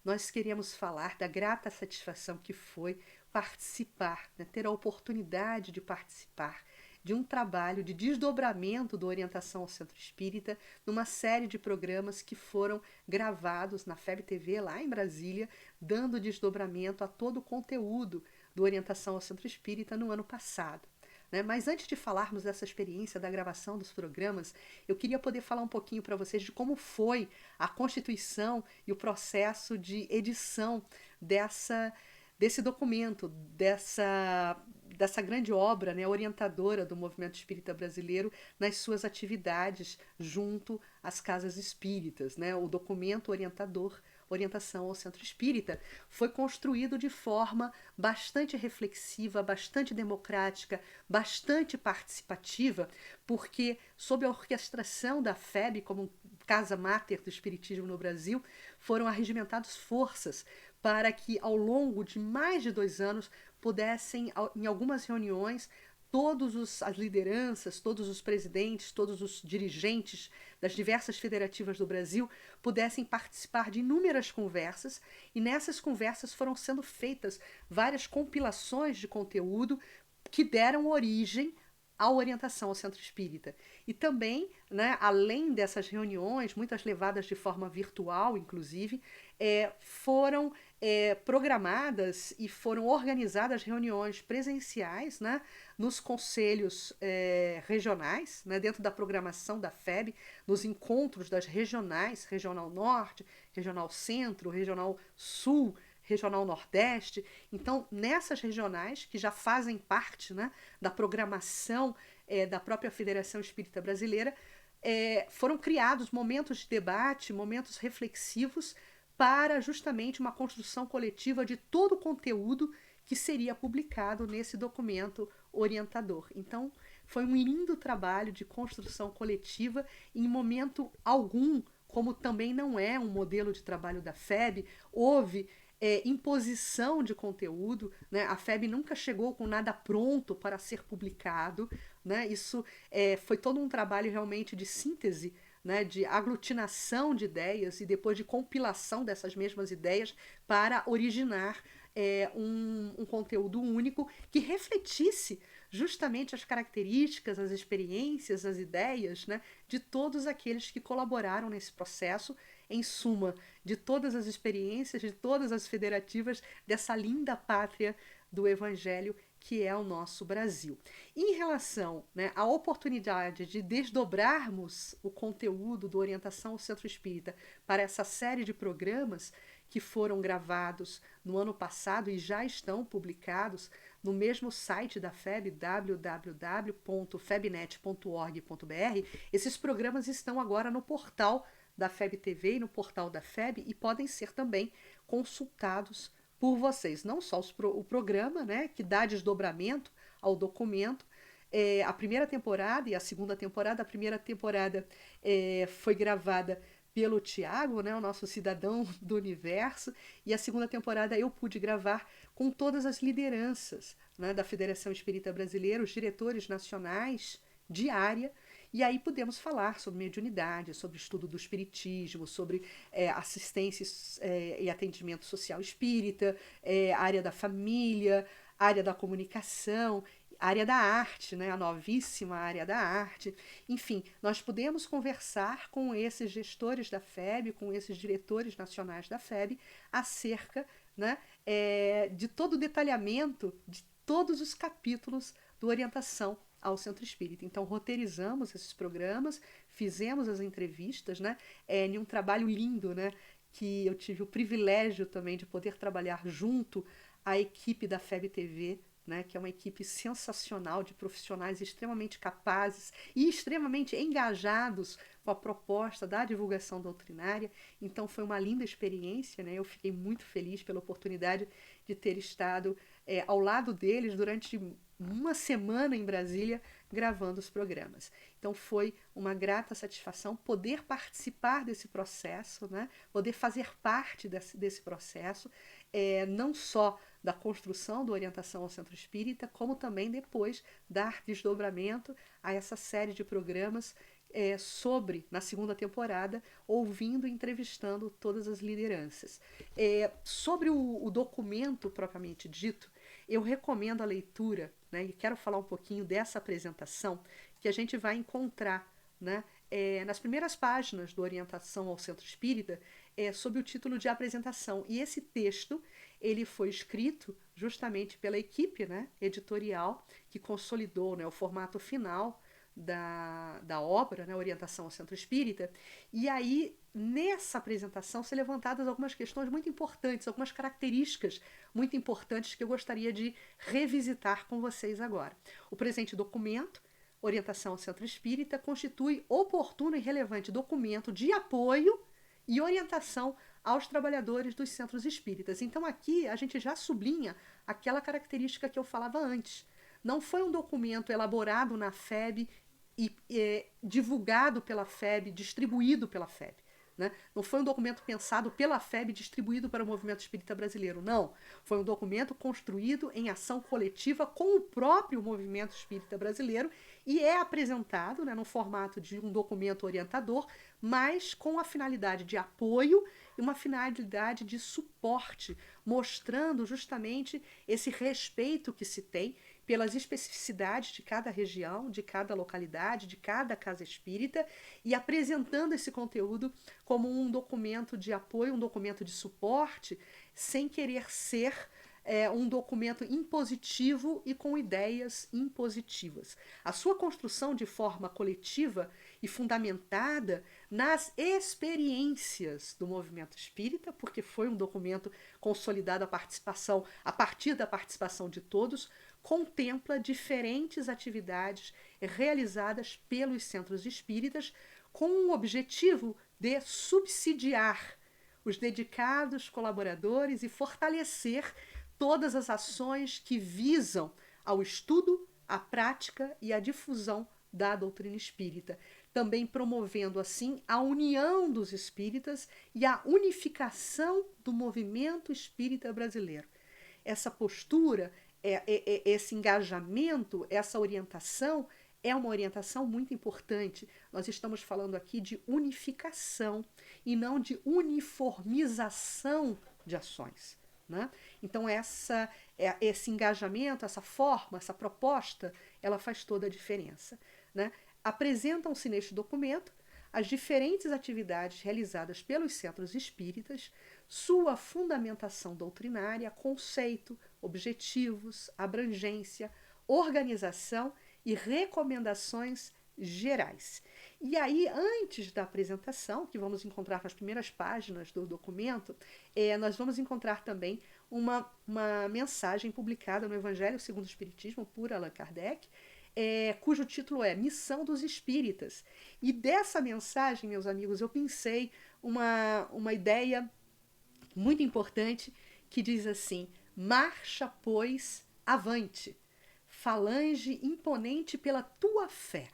Nós queríamos falar da grata satisfação que foi participar, né, ter a oportunidade de participar de um trabalho de desdobramento da orientação ao Centro Espírita numa série de programas que foram gravados na FEB TV lá em Brasília, dando desdobramento a todo o conteúdo do Orientação ao Centro Espírita no ano passado. Mas antes de falarmos dessa experiência da gravação dos programas, eu queria poder falar um pouquinho para vocês de como foi a constituição e o processo de edição desse documento, dessa grande obra, né, orientadora do movimento espírita brasileiro nas suas atividades junto às casas espíritas. Né? O documento orientador, Orientação ao Centro Espírita, foi construído de forma bastante reflexiva, bastante democrática, bastante participativa, porque, sob a orquestração da FEB, como casa máter do espiritismo no Brasil, foram arregimentadas forças para que, ao longo de mais de 2 anos, pudessem, em algumas reuniões, todas as lideranças, todos os presidentes, todos os dirigentes das diversas federativas do Brasil pudessem participar de inúmeras conversas, e nessas conversas foram sendo feitas várias compilações de conteúdo que deram origem à orientação ao Centro Espírita. E também, né, além dessas reuniões, muitas levadas de forma virtual, inclusive, foram programadas e foram organizadas reuniões presenciais, né, nos conselhos regionais, né, dentro da programação da FEB, nos encontros das regionais, Regional Norte, Regional Centro, Regional Sul, Regional Nordeste. Então, nessas regionais, que já fazem parte, né, da programação da própria Federação Espírita Brasileira, foram criados momentos de debate, momentos reflexivos para justamente uma construção coletiva de todo o conteúdo que seria publicado nesse documento orientador. Então, foi um lindo trabalho de construção coletiva. Em momento algum, como também não é um modelo de trabalho da FEB, houve imposição de conteúdo, né? A FEB nunca chegou com nada pronto para ser publicado, né? Isso foi todo um trabalho realmente de síntese, né, de aglutinação de ideias e depois de compilação dessas mesmas ideias para originar um conteúdo único que refletisse justamente as características, as experiências, as ideias, né, de todos aqueles que colaboraram nesse processo, em suma, de todas as experiências, de todas as federativas dessa linda pátria do Evangelho que é o nosso Brasil. Em relação, né, à oportunidade de desdobrarmos o conteúdo do Orientação ao Centro Espírita para essa série de programas que foram gravados no ano passado e já estão publicados no mesmo site da FEB, www.febnet.org.br, esses programas estão agora no portal da FEB TV e no portal da FEB e podem ser também consultados por vocês. Não só o programa, né, que dá desdobramento ao documento, a primeira temporada e a segunda temporada. A primeira temporada foi gravada pelo Tiago, né, o nosso cidadão do universo, e a segunda temporada eu pude gravar com todas as lideranças, né, da Federação Espírita Brasileira, os diretores nacionais de área, e aí podemos falar sobre mediunidade, sobre estudo do espiritismo, sobre assistência e atendimento social espírita, área da família, área da comunicação, área da arte, né, a novíssima área da arte. Enfim, nós podemos conversar com esses gestores da FEB, com esses diretores nacionais da FEB, acerca, né, de todo o detalhamento de todos os capítulos do Orientação ao Centro Espírita. Então, roteirizamos esses programas, fizemos as entrevistas, né, em um trabalho lindo, né, que eu tive o privilégio também de poder trabalhar junto à equipe da FEB TV, né, que é uma equipe sensacional de profissionais extremamente capazes e extremamente engajados com a proposta da divulgação doutrinária. Então foi uma linda experiência, né? Eu fiquei muito feliz pela oportunidade de ter estado ao lado deles durante uma semana em Brasília gravando os programas. Então foi uma grata satisfação poder participar desse processo, né? Poder fazer parte desse processo, não só da construção da Orientação ao Centro Espírita, como também depois dar desdobramento a essa série de programas sobre, na segunda temporada, ouvindo e entrevistando todas as lideranças. Sobre o documento propriamente dito, eu recomendo a leitura, né, e quero falar um pouquinho dessa apresentação que a gente vai encontrar, né, nas primeiras páginas do Orientação ao Centro Espírita, sob o título de apresentação. E esse texto ele foi escrito justamente pela equipe, né, editorial que consolidou, né, o formato final da obra, né, Orientação ao Centro Espírita. E aí, nessa apresentação, são levantadas algumas questões muito importantes, algumas características muito importantes que eu gostaria de revisitar com vocês agora. O presente documento, Orientação ao Centro Espírita, constitui oportuno e relevante documento de apoio e orientação aos trabalhadores dos centros espíritas. Então aqui a gente já sublinha aquela característica que eu falava antes. Não foi um documento elaborado na FEB e divulgado pela FEB, distribuído pela FEB. Né? Não foi um documento pensado pela FEB e distribuído para o movimento espírita brasileiro, não. Foi um documento construído em ação coletiva com o próprio movimento espírita brasileiro e é apresentado, né, no formato de um documento orientador, mas com a finalidade de apoio e uma finalidade de suporte, mostrando justamente esse respeito que se tem pelas especificidades de cada região, de cada localidade, de cada casa espírita, e apresentando esse conteúdo como um documento de apoio, um documento de suporte, sem querer ser um documento impositivo e com ideias impositivas. A sua construção de forma coletiva e fundamentada nas experiências do movimento espírita, porque foi um documento consolidado a partir da participação de todos, contempla diferentes atividades realizadas pelos centros espíritas com o objetivo de subsidiar os dedicados colaboradores e fortalecer todas as ações que visam ao estudo, à prática e à difusão da doutrina espírita, também promovendo assim a união dos espíritas e a unificação do movimento espírita brasileiro. Essa postura, esse engajamento, essa orientação é uma orientação muito importante. Nós estamos falando aqui de unificação e não de uniformização de ações, né? Então esse engajamento, essa forma, essa proposta, ela faz toda a diferença, né? Apresentam-se neste documento as diferentes atividades realizadas pelos centros espíritas, sua fundamentação doutrinária, conceito, objetivos, abrangência, organização e recomendações gerais. E aí, antes da apresentação, que vamos encontrar nas primeiras páginas do documento, nós vamos encontrar também uma mensagem publicada no Evangelho segundo o Espiritismo, por Allan Kardec, cujo título é Missão dos Espíritas. E dessa mensagem, meus amigos, eu pensei uma ideia muito importante que diz assim: marcha, pois, avante, falange imponente pela tua fé.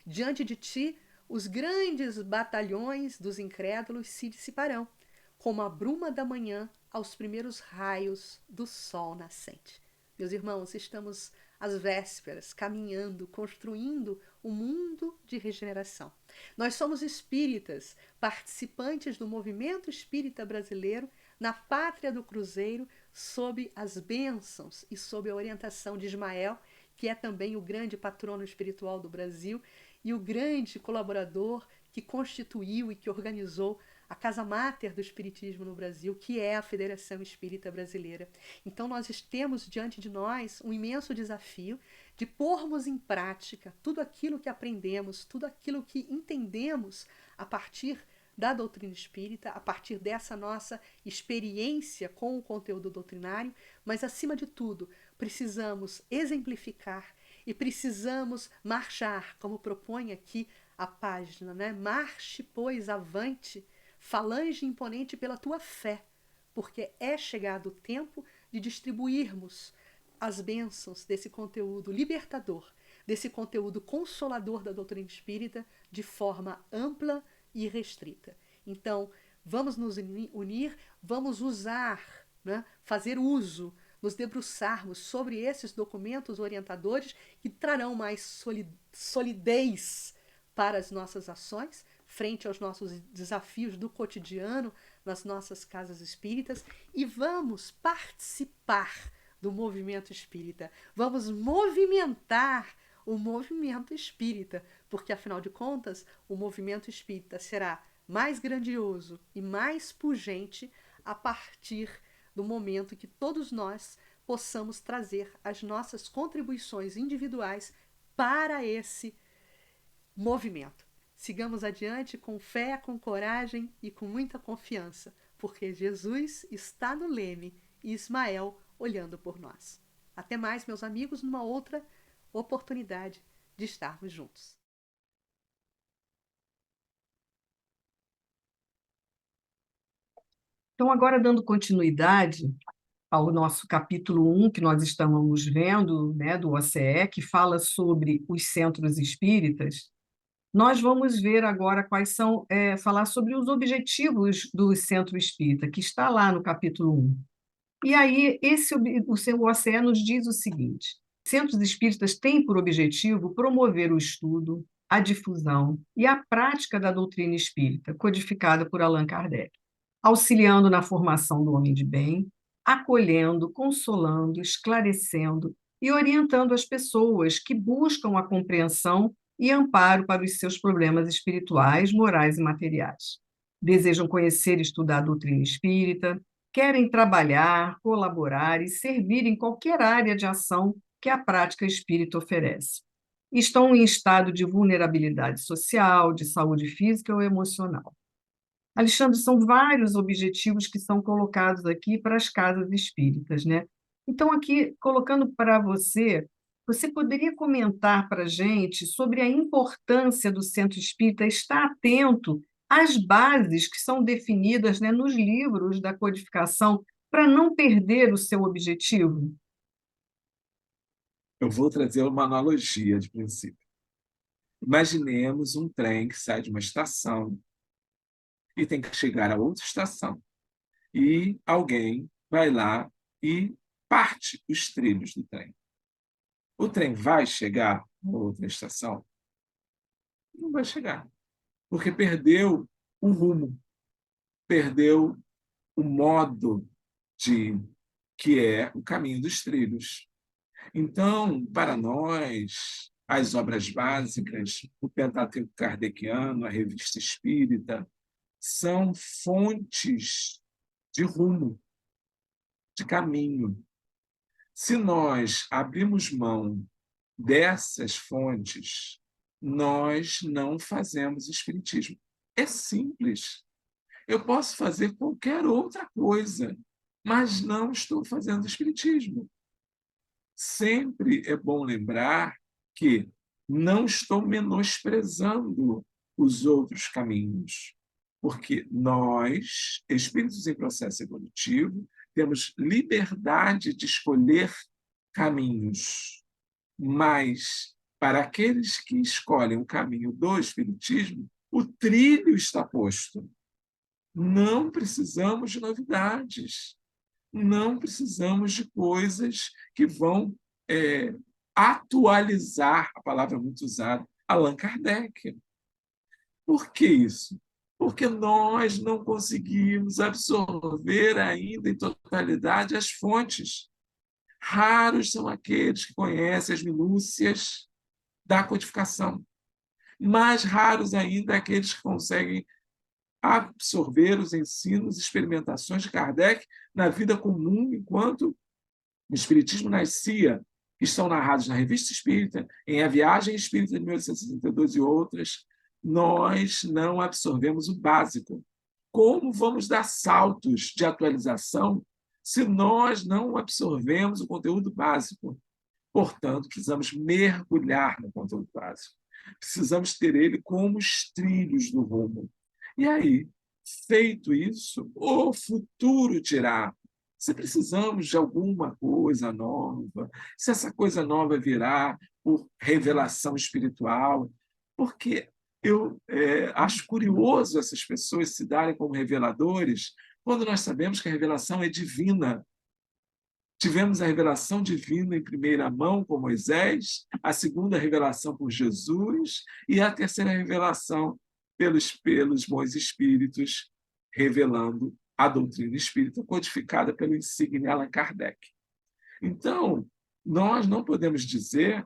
Diante de ti, os grandes batalhões dos incrédulos se dissiparão, como a bruma da manhã aos primeiros raios do sol nascente. Meus irmãos, estamos às vésperas, caminhando, construindo um mundo de regeneração. Nós somos espíritas, participantes do movimento espírita brasileiro na pátria do Cruzeiro, sob as bênçãos e sob a orientação de Ismael, que é também o grande patrono espiritual do Brasil e o grande colaborador que constituiu e que organizou a Casa Máter do Espiritismo no Brasil, que é a Federação Espírita Brasileira. Então nós temos diante de nós um imenso desafio de pormos em prática tudo aquilo que aprendemos, tudo aquilo que entendemos a partir da doutrina espírita, a partir dessa nossa experiência com o conteúdo doutrinário, mas acima de tudo, precisamos exemplificar e precisamos marchar, como propõe aqui a página, né? Marche, pois, avante, falange imponente pela tua fé, porque é chegado o tempo de distribuirmos as bênçãos desse conteúdo libertador, desse conteúdo consolador da doutrina espírita de forma ampla e restrita. Então, vamos nos unir, vamos usar, né, fazer uso, nos debruçarmos sobre esses documentos orientadores que trarão mais solidez para as nossas ações, frente aos nossos desafios do cotidiano nas nossas casas espíritas, e vamos participar do movimento espírita, vamos movimentar o movimento espírita, porque afinal de contas o movimento espírita será mais grandioso e mais pujante a partir do momento que todos nós possamos trazer as nossas contribuições individuais para esse movimento. Sigamos adiante com fé, com coragem e com muita confiança, porque Jesus está no leme e Ismael olhando por nós. Até mais, meus amigos, numa outra oportunidade de estarmos juntos. Então, agora dando continuidade ao nosso capítulo 1, que nós estamos vendo, né, do OCE, que fala sobre os centros espíritas, nós vamos ver agora falar sobre os objetivos do centro espírita, que está lá no capítulo 1. E aí, o seu OCE nos diz o seguinte: centros espíritas têm por objetivo promover o estudo, a difusão e a prática da doutrina espírita, codificada por Allan Kardec, auxiliando na formação do homem de bem, acolhendo, consolando, esclarecendo e orientando as pessoas que buscam a compreensão e amparo para os seus problemas espirituais, morais e materiais. Desejam conhecer e estudar a doutrina espírita, querem trabalhar, colaborar e servir em qualquer área de ação que a prática espírita oferece. Estão em estado de vulnerabilidade social, de saúde física ou emocional. Alexandre, são vários objetivos que são colocados aqui para as casas espíritas, né? Então, aqui, colocando para você, você poderia comentar para a gente sobre a importância do centro espírita estar atento às bases que são definidas, né, nos livros da codificação, para não perder o seu objetivo? Eu vou trazer uma analogia de princípio. Imaginemos um trem que sai de uma estação e tem que chegar a outra estação. E alguém vai lá e parte os trilhos do trem. O trem vai chegar a outra estação? Não vai chegar, porque perdeu o rumo, perdeu o modo de que é o caminho dos trilhos. Então, para nós, as obras básicas, o Pentateuco Kardeciano, a Revista Espírita, são fontes de rumo, de caminho. Se nós abrirmos mão dessas fontes, nós não fazemos espiritismo. É simples. Eu posso fazer qualquer outra coisa, mas não estou fazendo espiritismo. Sempre é bom lembrar que não estou menosprezando os outros caminhos, porque nós, espíritos em processo evolutivo, temos liberdade de escolher caminhos, mas para aqueles que escolhem o caminho do espiritismo, o trilho está posto. Não precisamos de novidades, não precisamos de coisas que vão atualizar, a palavra muito usada, Allan Kardec. Por que isso? Porque nós não conseguimos absorver ainda em totalidade as fontes. Raros são aqueles que conhecem as minúcias da codificação. Mais raros ainda aqueles que conseguem absorver os ensinos e experimentações de Kardec na vida comum, enquanto o Espiritismo nascia, que estão narrados na Revista Espírita, em A Viagem Espírita de 1862 e outras. Nós não absorvemos o básico. Como vamos dar saltos de atualização se nós não absorvemos o conteúdo básico? Portanto, precisamos mergulhar no conteúdo básico. Precisamos ter ele como os trilhos do rumo. E aí, feito isso, o futuro dirá se precisamos de alguma coisa nova, se essa coisa nova virá por revelação espiritual, porque eu acho curioso essas pessoas se darem como reveladores, quando nós sabemos que a revelação é divina. Tivemos a revelação divina em primeira mão com Moisés, a segunda revelação por Jesus e a terceira revelação pelos bons espíritos, revelando a doutrina espírita codificada pelo insigne Allan Kardec. Então, nós não podemos dizer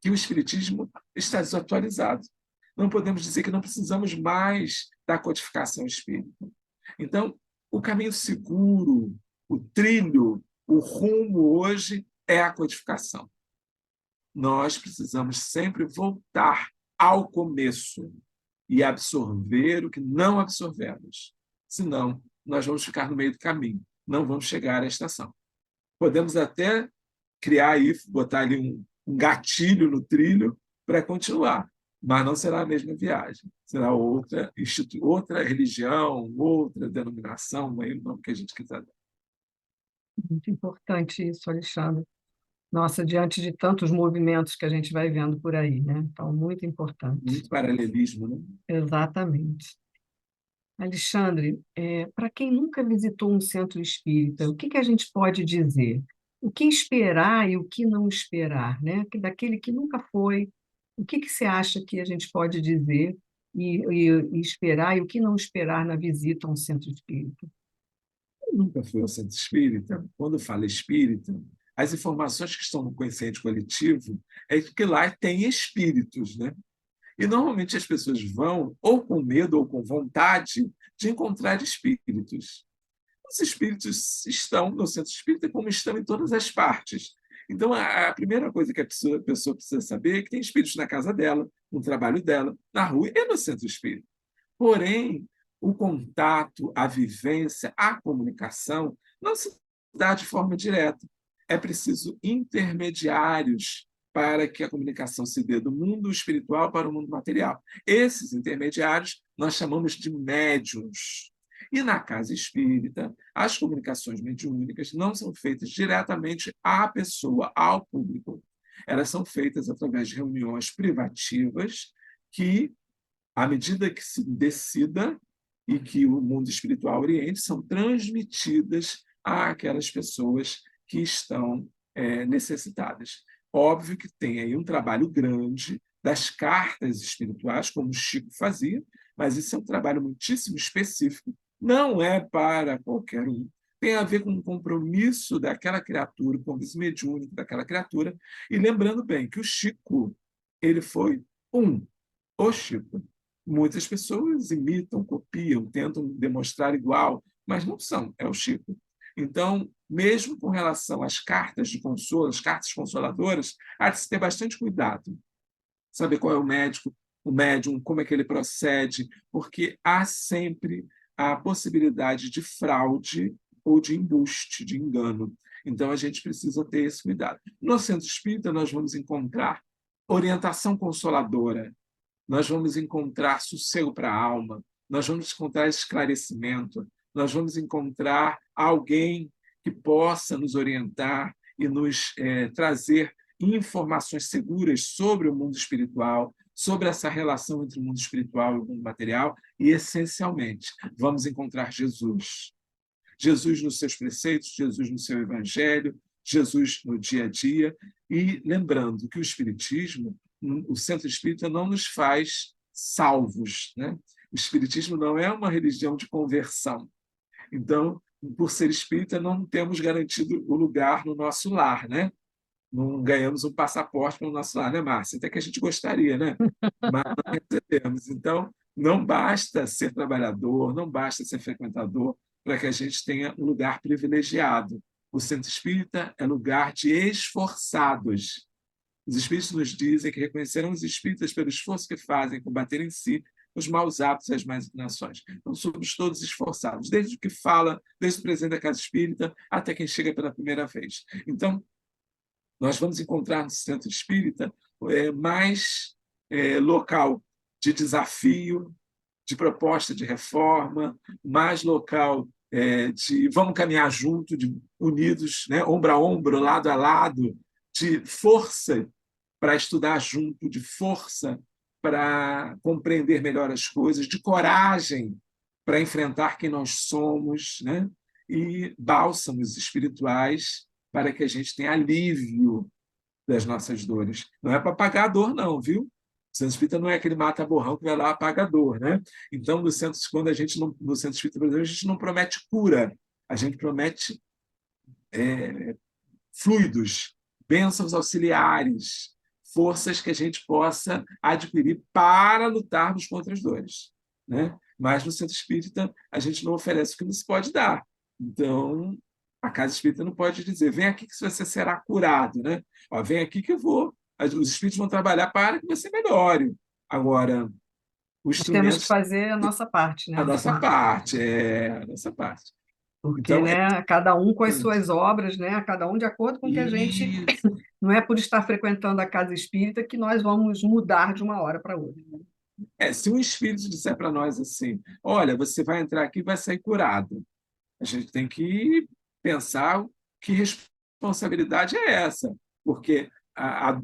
que o espiritismo está desatualizado. Não podemos dizer que não precisamos mais da codificação espírita. Então, o caminho seguro, o trilho, o rumo hoje é a codificação. Nós precisamos sempre voltar ao começo e absorver o que não absorvemos. Senão, nós vamos ficar no meio do caminho, não vamos chegar à estação. Podemos até criar aí, botar ali um gatilho no trilho para continuar, mas não será a mesma viagem. Será outra religião, outra denominação, aí o nome que a gente quiser dar. Muito importante isso, Alexandre. Nossa, diante de tantos movimentos que a gente vai vendo por aí, né? Então, muito importante. Muito paralelismo, né? Exatamente. Alexandre, para quem nunca visitou um centro espírita, o que a gente pode dizer? O que esperar e o que não esperar, né? Daquele que nunca foi, o que você acha que a gente pode dizer e esperar e o que não esperar na visita a um centro espírita? Nunca fui ao centro espírita. Quando fala espírita, as informações que estão no consciente coletivo é que lá tem espíritos, né? E normalmente as pessoas vão ou com medo ou com vontade de encontrar espíritos. Os espíritos estão no centro espírita como estão em todas as partes. Então, a primeira coisa que a pessoa precisa saber é que tem espíritos na casa dela, no trabalho dela, na rua e no centro espírita. Porém, o contato, a vivência, a comunicação não se dá de forma direta. É preciso intermediários para que a comunicação se dê do mundo espiritual para o mundo material. Esses intermediários nós chamamos de médiuns. E na casa espírita, as comunicações mediúnicas não são feitas diretamente à pessoa, ao público. Elas são feitas através de reuniões privativas que, à medida que se decida e que o mundo espiritual oriente, são transmitidas àquelas pessoas que estão necessitadas. Óbvio que tem aí um trabalho grande das cartas espirituais, como o Chico fazia, mas isso é um trabalho muitíssimo específico, não é para qualquer um. Tem a ver com um compromisso daquela criatura, com o compromisso mediúnico daquela criatura, e lembrando bem que o Chico, ele foi o Chico. Muitas pessoas imitam, copiam, tentam demonstrar igual, mas não são, é o Chico. Então, mesmo com relação às cartas de consolo, as cartas consoladoras, há de se ter bastante cuidado. Saber qual é o médium, como é que ele procede, porque há sempre a possibilidade de fraude ou de embuste, de engano. Então, a gente precisa ter esse cuidado. No centro espírita, nós vamos encontrar orientação consoladora, nós vamos encontrar sossego para a alma, nós vamos encontrar esclarecimento, nós vamos encontrar alguém que possa nos orientar e nos trazer informações seguras sobre o mundo espiritual, sobre essa relação entre o mundo espiritual e o mundo material, e, essencialmente, vamos encontrar Jesus. Jesus nos seus preceitos, Jesus no seu evangelho, Jesus no dia a dia, e lembrando que o espiritismo, o centro espírita não nos faz salvos, né? O espiritismo não é uma religião de conversão. Então, por ser espírita, não temos garantido o lugar no nosso lar, né? Não ganhamos um passaporte para o nosso lar, né, Márcia? Até que a gente gostaria, né? Mas não recebemos. Então, não basta ser trabalhador, não basta ser frequentador para que a gente tenha um lugar privilegiado. O centro espírita é lugar de esforçados. Os espíritos nos dizem que reconhecerão os espíritas pelo esforço que fazem em combater em si os maus hábitos e as más inclinações. Então, somos todos esforçados, desde o que fala, desde o presidente da casa espírita, até quem chega pela primeira vez. Então, nós vamos encontrar no centro espírita mais local de desafio, de proposta de reforma, mais local de vamos caminhar junto, de unidos, né, ombro a ombro, lado a lado, de força para estudar junto, de força para compreender melhor as coisas, de coragem para enfrentar quem nós somos, né? E bálsamos espirituais para que a gente tenha alívio das nossas dores. Não é para apagar a dor, não, viu? O centro espírita não é aquele mata-borrão que vai lá apagar a dor, né? Então, no centro espírita brasileiro, a gente não promete cura, a gente promete fluidos, bênçãos auxiliares, forças que a gente possa adquirir para lutarmos contra as dores, né? Mas no centro espírita a gente não oferece o que nos pode dar. Então, a casa espírita não pode dizer, vem aqui que você será curado, né? Ó, vem aqui que os espíritos vão trabalhar para que você melhore. Agora, os temos que fazer a nossa parte, né? A nossa parte. Porque, Então, né, cada um com as suas obras, né, cada um de acordo com o que a gente... Não é por estar frequentando a casa espírita que nós vamos mudar de uma hora para outra. Se um espírito disser para nós assim, olha, você vai entrar aqui e vai sair curado, a gente tem que pensar que responsabilidade é essa, porque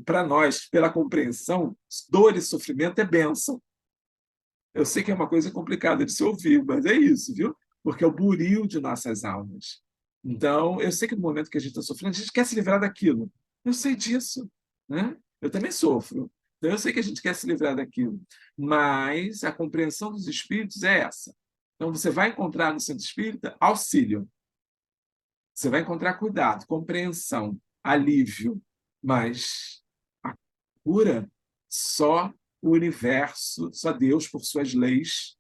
para nós, pela compreensão, dor e sofrimento é bênção. Eu sei que é uma coisa complicada de se ouvir, mas é isso, viu? Porque é o buril de nossas almas. Então, eu sei que no momento que a gente está sofrendo, a gente quer se livrar daquilo. Eu sei disso, né? Eu também sofro. Então, eu sei que a gente quer se livrar daquilo. Mas a compreensão dos espíritos é essa. Então, você vai encontrar no centro espírita auxílio. Você vai encontrar cuidado, compreensão, alívio. Mas a cura, só o universo, só Deus, por suas leis,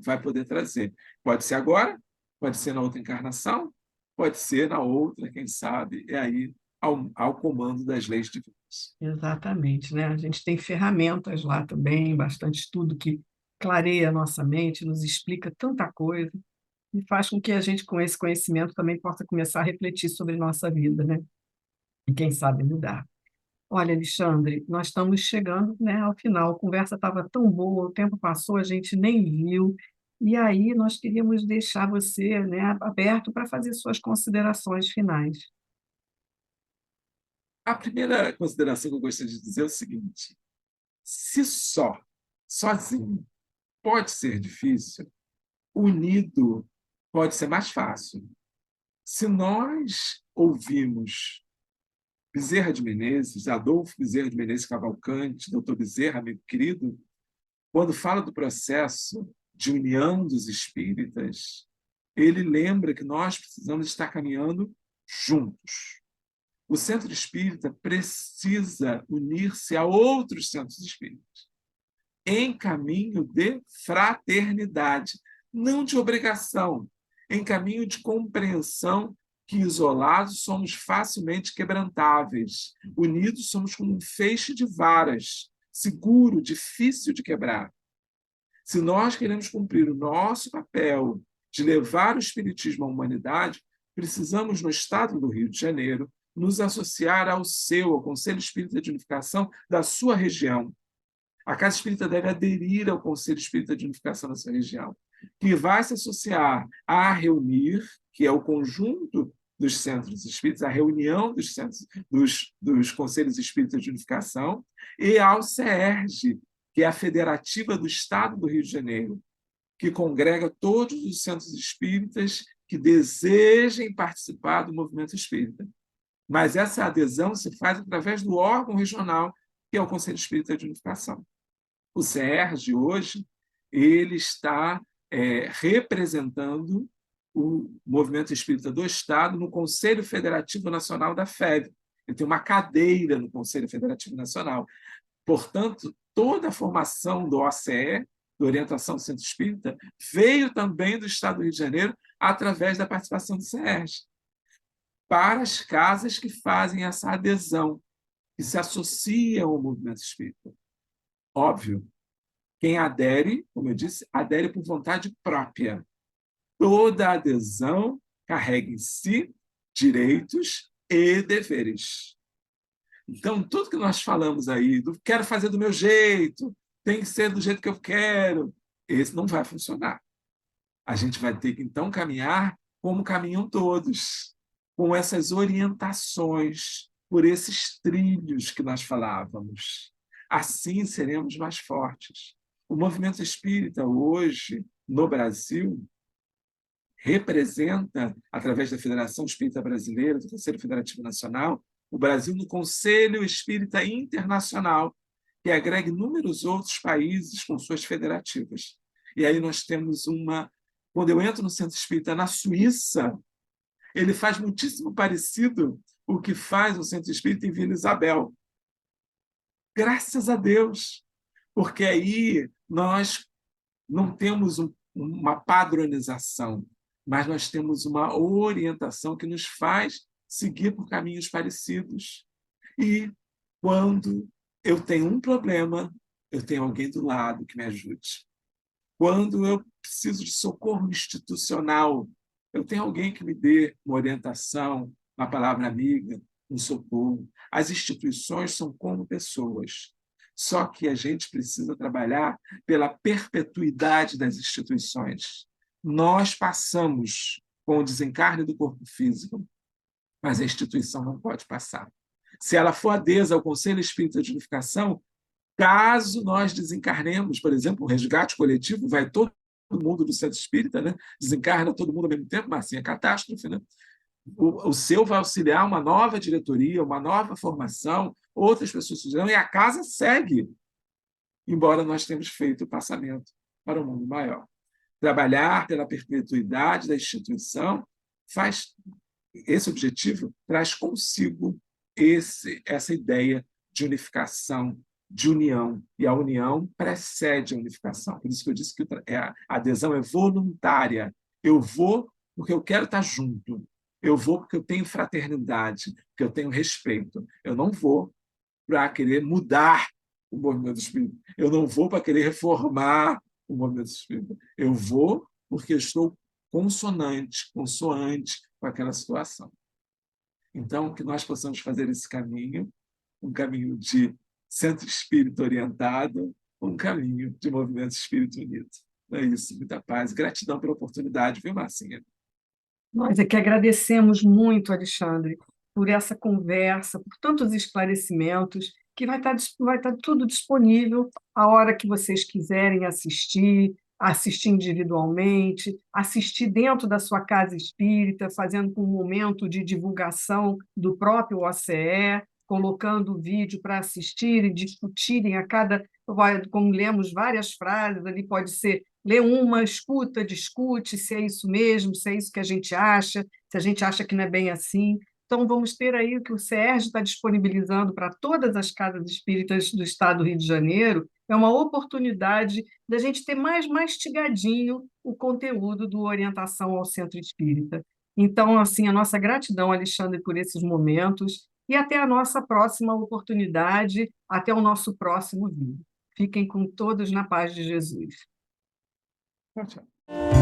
vai poder trazer. Pode ser agora, Pode ser na outra encarnação, pode ser na outra, quem sabe, é aí ao comando das leis divinas. Exatamente, né? A gente tem ferramentas lá também, bastante estudo que clareia a nossa mente, nos explica tanta coisa e faz com que a gente, com esse conhecimento, também possa começar a refletir sobre nossa vida, né? E quem sabe mudar. Olha, Alexandre, nós estamos chegando, né, ao final. A conversa estava tão boa, o tempo passou, a gente nem viu. E aí nós queríamos deixar você, né, aberto para fazer suas considerações finais. A primeira consideração que eu gostaria de dizer é o seguinte: se sozinho, pode ser difícil, unido pode ser mais fácil. Se nós ouvimos Bezerra de Menezes, Adolfo Bezerra de Menezes Cavalcante, doutor Bezerra, amigo querido, quando fala do processo de união dos espíritas, ele lembra que nós precisamos estar caminhando juntos. O centro espírita precisa unir-se a outros centros espíritas em caminho de fraternidade, não de obrigação, em caminho de compreensão que isolados somos facilmente quebrantáveis, unidos somos como um feixe de varas, seguro, difícil de quebrar. Se nós queremos cumprir o nosso papel de levar o espiritismo à humanidade, precisamos, no estado do Rio de Janeiro, nos associar ao Conselho Espírita de Unificação da sua região. A Casa Espírita deve aderir ao Conselho Espírita de Unificação da sua região, que vai se associar a reunir, que é o conjunto dos centros espíritas, a reunião dos centros dos Conselhos Espíritas de Unificação, e ao CERJ, que é a Federativa do Estado do Rio de Janeiro, que congrega todos os centros espíritas que desejem participar do movimento espírita. Mas essa adesão se faz através do órgão regional, que é o Conselho Espírita de Unificação. O CERJ, hoje, ele está representando o movimento espírita do Estado no Conselho Federativo Nacional da FEB. Ele tem uma cadeira no Conselho Federativo Nacional. Portanto, toda a formação do OCE, da Orientação do Centro Espírita, veio também do Estado do Rio de Janeiro através da participação do CERJ, para as casas que fazem essa adesão, que se associam ao movimento espírita. Óbvio, quem adere, como eu disse, adere por vontade própria. Toda adesão carrega em si direitos e deveres. Então, tudo que nós falamos aí, do quero fazer do meu jeito, tem que ser do jeito que eu quero, esse não vai funcionar. A gente vai ter que, então, caminhar como caminham todos, com essas orientações, por esses trilhos que nós falávamos. Assim seremos mais fortes. O movimento espírita hoje, no Brasil, representa, através da Federação Espírita Brasileira, do Conselho Federativo Nacional, o Brasil no Conselho Espírita Internacional, que agrega inúmeros outros países com suas federativas. E aí nós temos uma... Quando eu entro no Centro Espírita na Suíça, ele faz muitíssimo parecido o que faz o Centro Espírita em Vila Isabel. Graças a Deus, porque aí nós não temos uma padronização, mas nós temos uma orientação que nos faz seguir por caminhos parecidos. E quando eu tenho um problema, eu tenho alguém do lado que me ajude. Quando eu preciso de socorro institucional, eu tenho alguém que me dê uma orientação, uma palavra amiga, um socorro. As instituições são como pessoas. Só que a gente precisa trabalhar pela perpetuidade das instituições. Nós passamos com o desencarne do corpo físico, mas a instituição não pode passar. Se ela for adesa ao Conselho Espírita de Unificação, caso nós desencarnemos, por exemplo, o resgate coletivo, vai todo mundo do centro espírita, né? Desencarna todo mundo ao mesmo tempo, mas assim é catástrofe, né? O seu vai auxiliar uma nova diretoria, uma nova formação, outras pessoas surgirão, e a casa segue, embora nós tenhamos feito o passamento para o mundo maior. Trabalhar pela perpetuidade da instituição esse objetivo traz consigo essa ideia de unificação, de união, e a união precede a unificação. Por isso que eu disse que a adesão é voluntária. Eu vou porque eu quero estar junto. Eu vou porque eu tenho fraternidade, porque eu tenho respeito. Eu não vou para querer mudar o movimento espírita. Eu não vou para querer reformar o movimento espírita. Eu vou porque eu estou consoante com aquela situação. Então, que nós possamos fazer esse caminho, um caminho de centro espírita orientado, um caminho de movimento espírita unido. É isso, muita paz. Gratidão pela oportunidade, viu, Marcinha? Nós é que agradecemos muito, Alexandre, por essa conversa, por tantos esclarecimentos, que vai estar tudo disponível a hora que vocês quiserem assistir individualmente, assistir dentro da sua casa espírita, fazendo um momento de divulgação do próprio OCE, colocando o vídeo para assistirem, discutirem a cada, como lemos várias frases, ali pode ser lê uma, escuta, discute se é isso mesmo, se é isso que a gente acha, se a gente acha que não é bem assim. Então, vamos ter aí o que o Sérgio está disponibilizando para todas as casas espíritas do estado do Rio de Janeiro, é uma oportunidade da gente ter mais mastigadinho o conteúdo do Orientação ao Centro Espírita. Então, assim, a nossa gratidão, Alexandre, por esses momentos e até a nossa próxima oportunidade, até o nosso próximo vídeo. Fiquem com todos na paz de Jesus. Tchau, tchau.